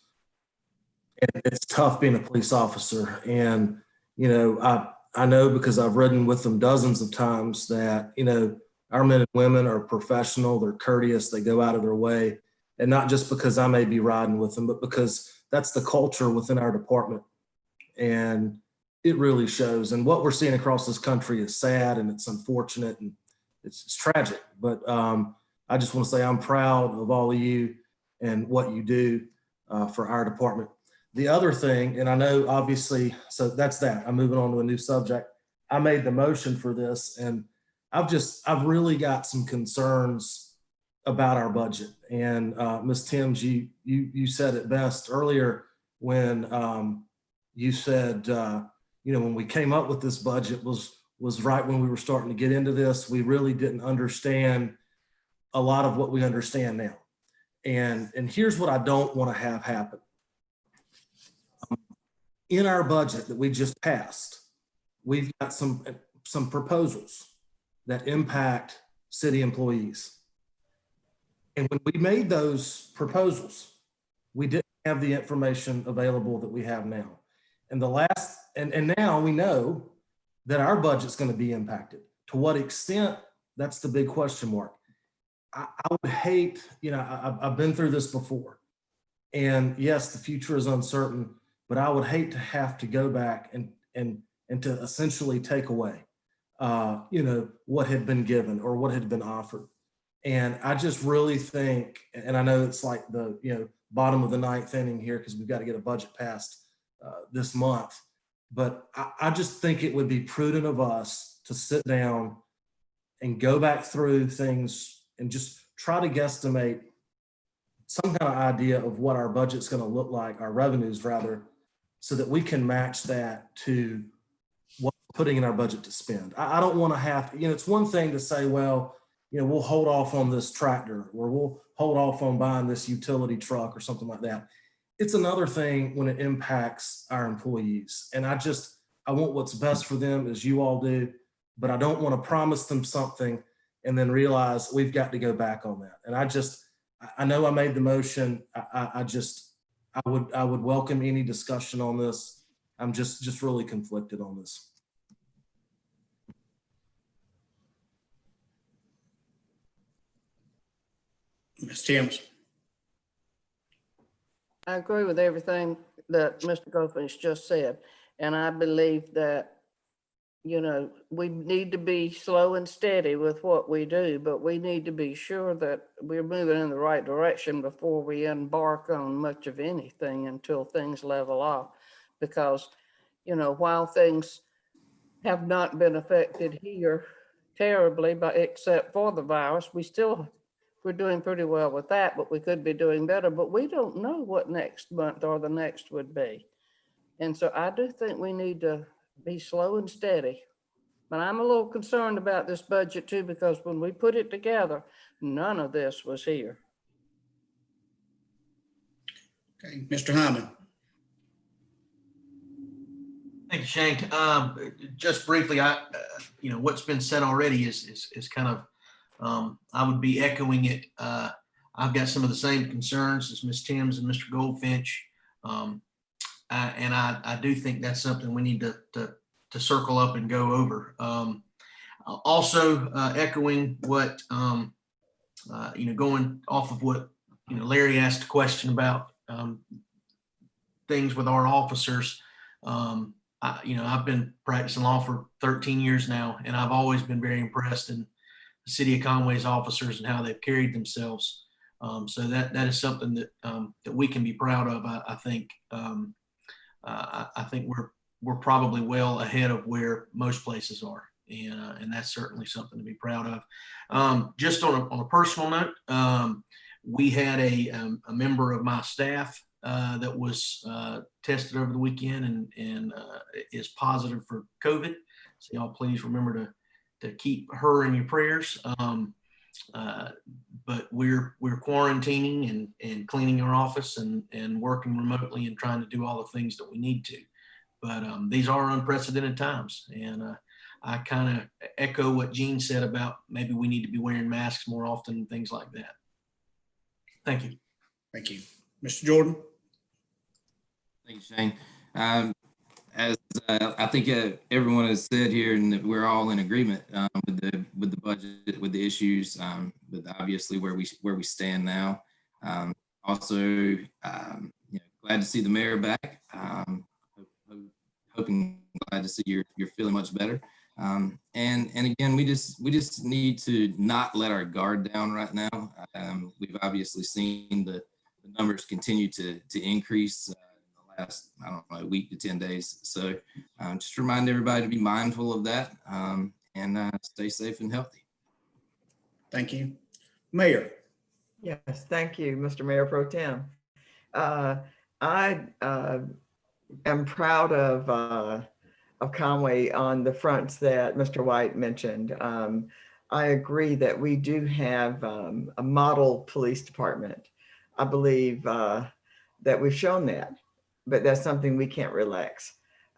And it's tough being a police officer. And, I know because I've ridden with them dozens of times that, our men and women are professional, they're courteous, they go out of their way. And not just because I may be riding with them, but because that's the culture within our department. And it really shows. And what we're seeing across this country is sad and it's unfortunate and it's tragic. But I I just want to say I'm proud of all of you and what you do for our department. The other thing, and I know obviously, so that's that. I'm moving on to a new subject. I made the motion for this, and I've really got some concerns about our budget. And Ms. Timms, you said it best earlier when you said, when we came up with this budget was right when we were starting to get into this. We really didn't understand a lot of what we understand now. And here's what I don't want to have happen. In our budget that we just passed, we've got some proposals that impact city employees. And when we made those proposals, we didn't have the information available that we have now. And and now we know that our budget's going to be impacted. To what extent? That's the big question mark. I would hate, I've been through this before. And yes, the future is uncertain, but I would hate to have to go back and to essentially take away, what had been given or what had been offered. And I just really think, and I know it's like the, bottom of the ninth inning here because we've got to get a budget passed this month. But I just think it would be prudent of us to sit down and go back through things and just try to guesstimate some kind of idea of what our budget's going to look like, our revenues rather, so that we can match that to what we're putting in our budget to spend. I don't want to have, it's one thing to say, well, we'll hold off on this tractor or we'll hold off on buying this utility truck or something like that. It's another thing when it impacts our employees. And I want what's best for them as you all do, but I don't want to promise them something and then realize we've got to go back on that. And I know I made the motion. I would welcome any discussion on this. I'm just really conflicted on this. Ms. Timms. I agree with everything that Mr. Goldfinch just said. And I believe that, we need to be slow and steady with what we do, but we need to be sure that we're moving in the right direction before we embark on much of anything until things level off. Because, while things have not been affected here terribly, except for the virus, we're doing pretty well with that, but we could be doing better, but we don't know what next month or the next would be. And so I do think we need to be slow and steady. But I'm a little concerned about this budget too, because when we put it together, none of this was here. Okay, Mr. Hyman. Thank you, Shank. Just briefly, what's been said already is kind of, I would be echoing it. I've got some of the same concerns as Ms. Timms and Mr. Goldfinch. And I do think that's something we need to circle up and go over. Also echoing what, going off of what, Larry asked a question about things with our officers. I've been practicing law for 13 years now, and I've always been very impressed in the city of Conway's officers and how they've carried themselves. So that is something that we can be proud of. I think we're probably well ahead of where most places are, and that's certainly something to be proud of. Just on a personal note, we had a member of my staff that was tested over the weekend and is positive for COVID. So y'all please remember to keep her in your prayers. But we're quarantining and cleaning our office and working remotely and trying to do all the things that we need to. But these are unprecedented times. And I kind of echo what Gene said about maybe we need to be wearing masks more often and things like that. Thank you. Thank you. Mr. Jordan. Thank you, Shane. As I think everyone has said here, and that we're all in agreement with the budget, with the issues, but obviously where we stand now. Also, glad to see the mayor back. Glad to see you're feeling much better. And again, we just need to not let our guard down right now. We've obviously seen the numbers continue to increase in the last, I don't know, week to 10 days. So just remind everybody to be mindful of that and stay safe and healthy. Thank you. Mayor. Yes, thank you, Mr. Mayor Pro Tem. I am proud of Conway on the fronts that Mr. White mentioned. I agree that we do have a model police department. I believe that we've shown that, but that's something we can't relax.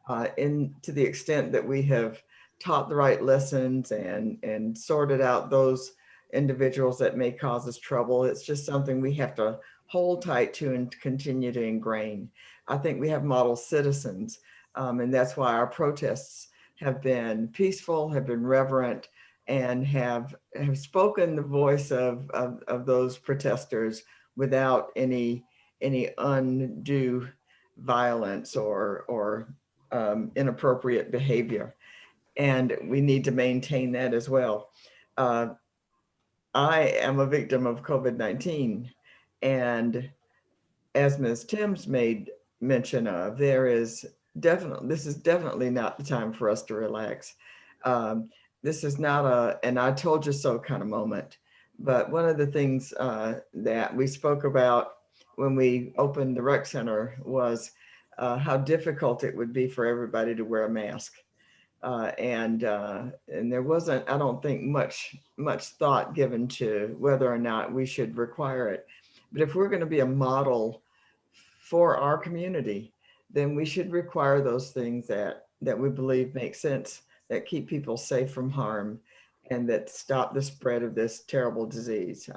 To the extent that we have taught the right lessons and sorted out those individuals that may cause us trouble, it's just something we have to hold tight to and continue to ingrain. I think we have model citizens, and that's why our protests have been peaceful, have been reverent, and have spoken the voice of those protesters without any undue violence or inappropriate behavior. And we need to maintain that as well. I am a victim of COVID-19, and as Ms. Timms made mention of, this is definitely not the time for us to relax. This is not an I told you so kind of moment, but one of the things that we spoke about when we opened the rec center was how difficult it would be for everybody to wear a mask. And there wasn't, I don't think, much thought given to whether or not we should require it. But if we're going to be a model for our community, then we should require those things that we believe make sense, that keep people safe from harm, and that stop the spread of this terrible disease.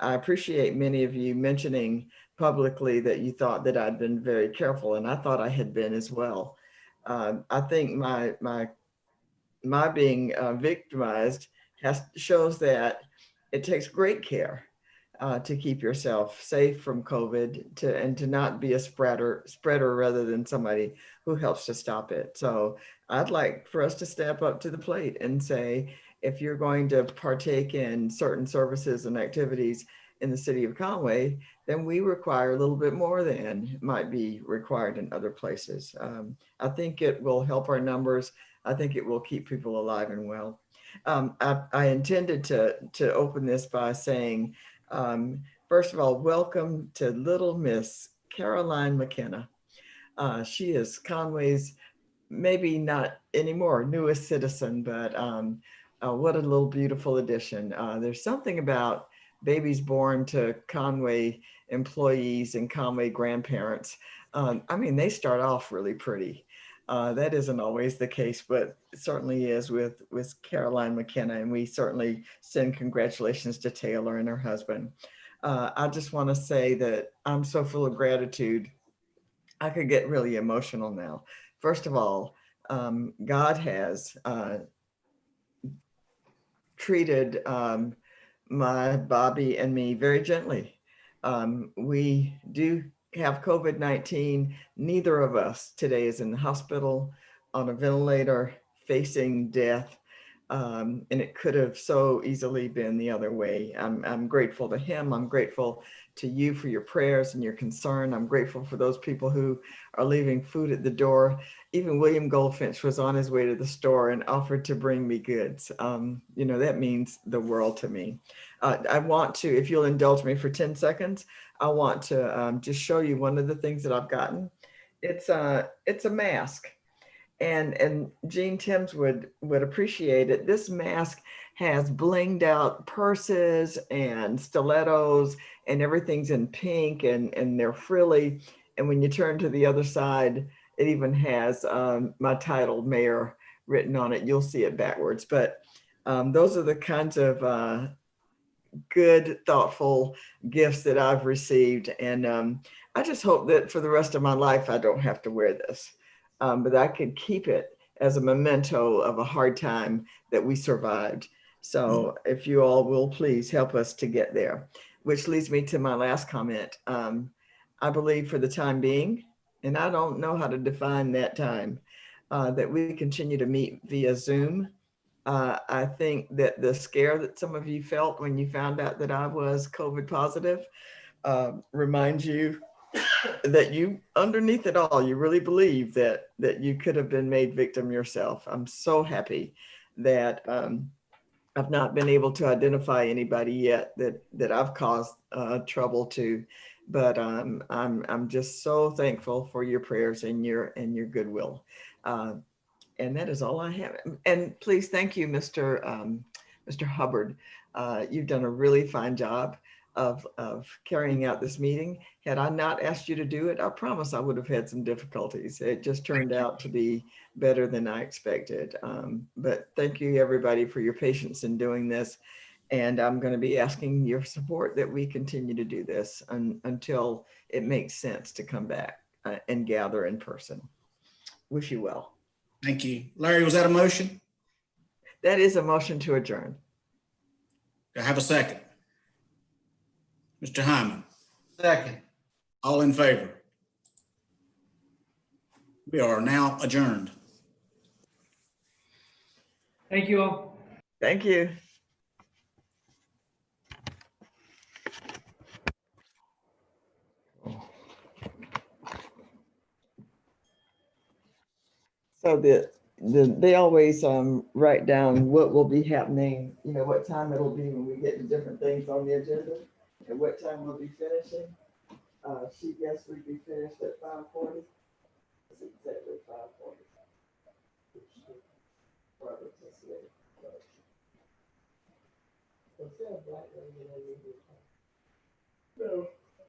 I appreciate many of you mentioning publicly that you thought that I'd been very careful, and I thought I had been as well. I think my being victimized shows that it takes great care to keep yourself safe from COVID and to not be a spreader rather than somebody who helps to stop it. So I'd like for us to step up to the plate and say, if you're going to partake in certain services and activities in the city of Conway, then we require a little bit more than might be required in other places. I think it will help our numbers. I think it will keep people alive and well. I intended to open this by saying, first of all, welcome to little Miss Caroline McKenna. She is Conway's, maybe not anymore, newest citizen, but what a little beautiful addition. There's something about babies born to Conway employees and Conway grandparents. I mean, they start off really pretty. That isn't always the case, but it certainly is with Caroline McKenna, and we certainly send congratulations to Taylor and her husband. I just want to say that I'm so full of gratitude. I could get really emotional now. First of all, God has treated my Bobby and me very gently. We do have COVID-19. Neither of us today is in the hospital on a ventilator facing death. And it could have so easily been the other way. I'm grateful to him. I'm grateful to you for your prayers and your concern. I'm grateful for those people who are leaving food at the door. Even William Goldfinch was on his way to the store and offered to bring me goods. You know, that means the world to me. I want to, if you'll indulge me for 10 seconds, I want to just show you one of the things that I've gotten. It's a mask. And Jean Timms would appreciate it. This mask has blinged out purses and stilettos, and everything's in pink and they're frilly. And when you turn to the other side, it even has my title, Mayor, written on it. You'll see it backwards. But those are the kinds of good, thoughtful gifts that I've received. And I just hope that for the rest of my life, I don't have to wear this. But I could keep it as a memento of a hard time that we survived. So if you all will please help us to get there, which leads me to my last comment. I believe for the time being, and I don't know how to define that time, that we continue to meet via Zoom. I think that the scare that some of you felt when you found out that I was COVID positive reminds you that you, underneath it all, you really believe that you could have been made victim yourself. I'm so happy that I've not been able to identify anybody yet that I've caused trouble to, but I'm just so thankful for your prayers and your goodwill. And that is all I have. And please, thank you, Mr. Hubbard. You've done a really fine job of carrying out this meeting. Had I not asked you to do it, I promise I would have had some difficulties. It just turned out to be better than I expected. But thank you, everybody, for your patience in doing this. And I'm going to be asking your support that we continue to do this until it makes sense to come back and gather in person. Wish you well. Thank you. Larry, was that a motion? That is a motion to adjourn. Do I have a second? Mr. Hyman, Second. all in favor? We are now adjourned. Thank you all. Thank you. So they always write down what will be happening, you know, what time it'll be when we get to different things on the agenda and what time we'll be finishing. She guessed we'd be finished at 5:40. It's exactly 5:40. No.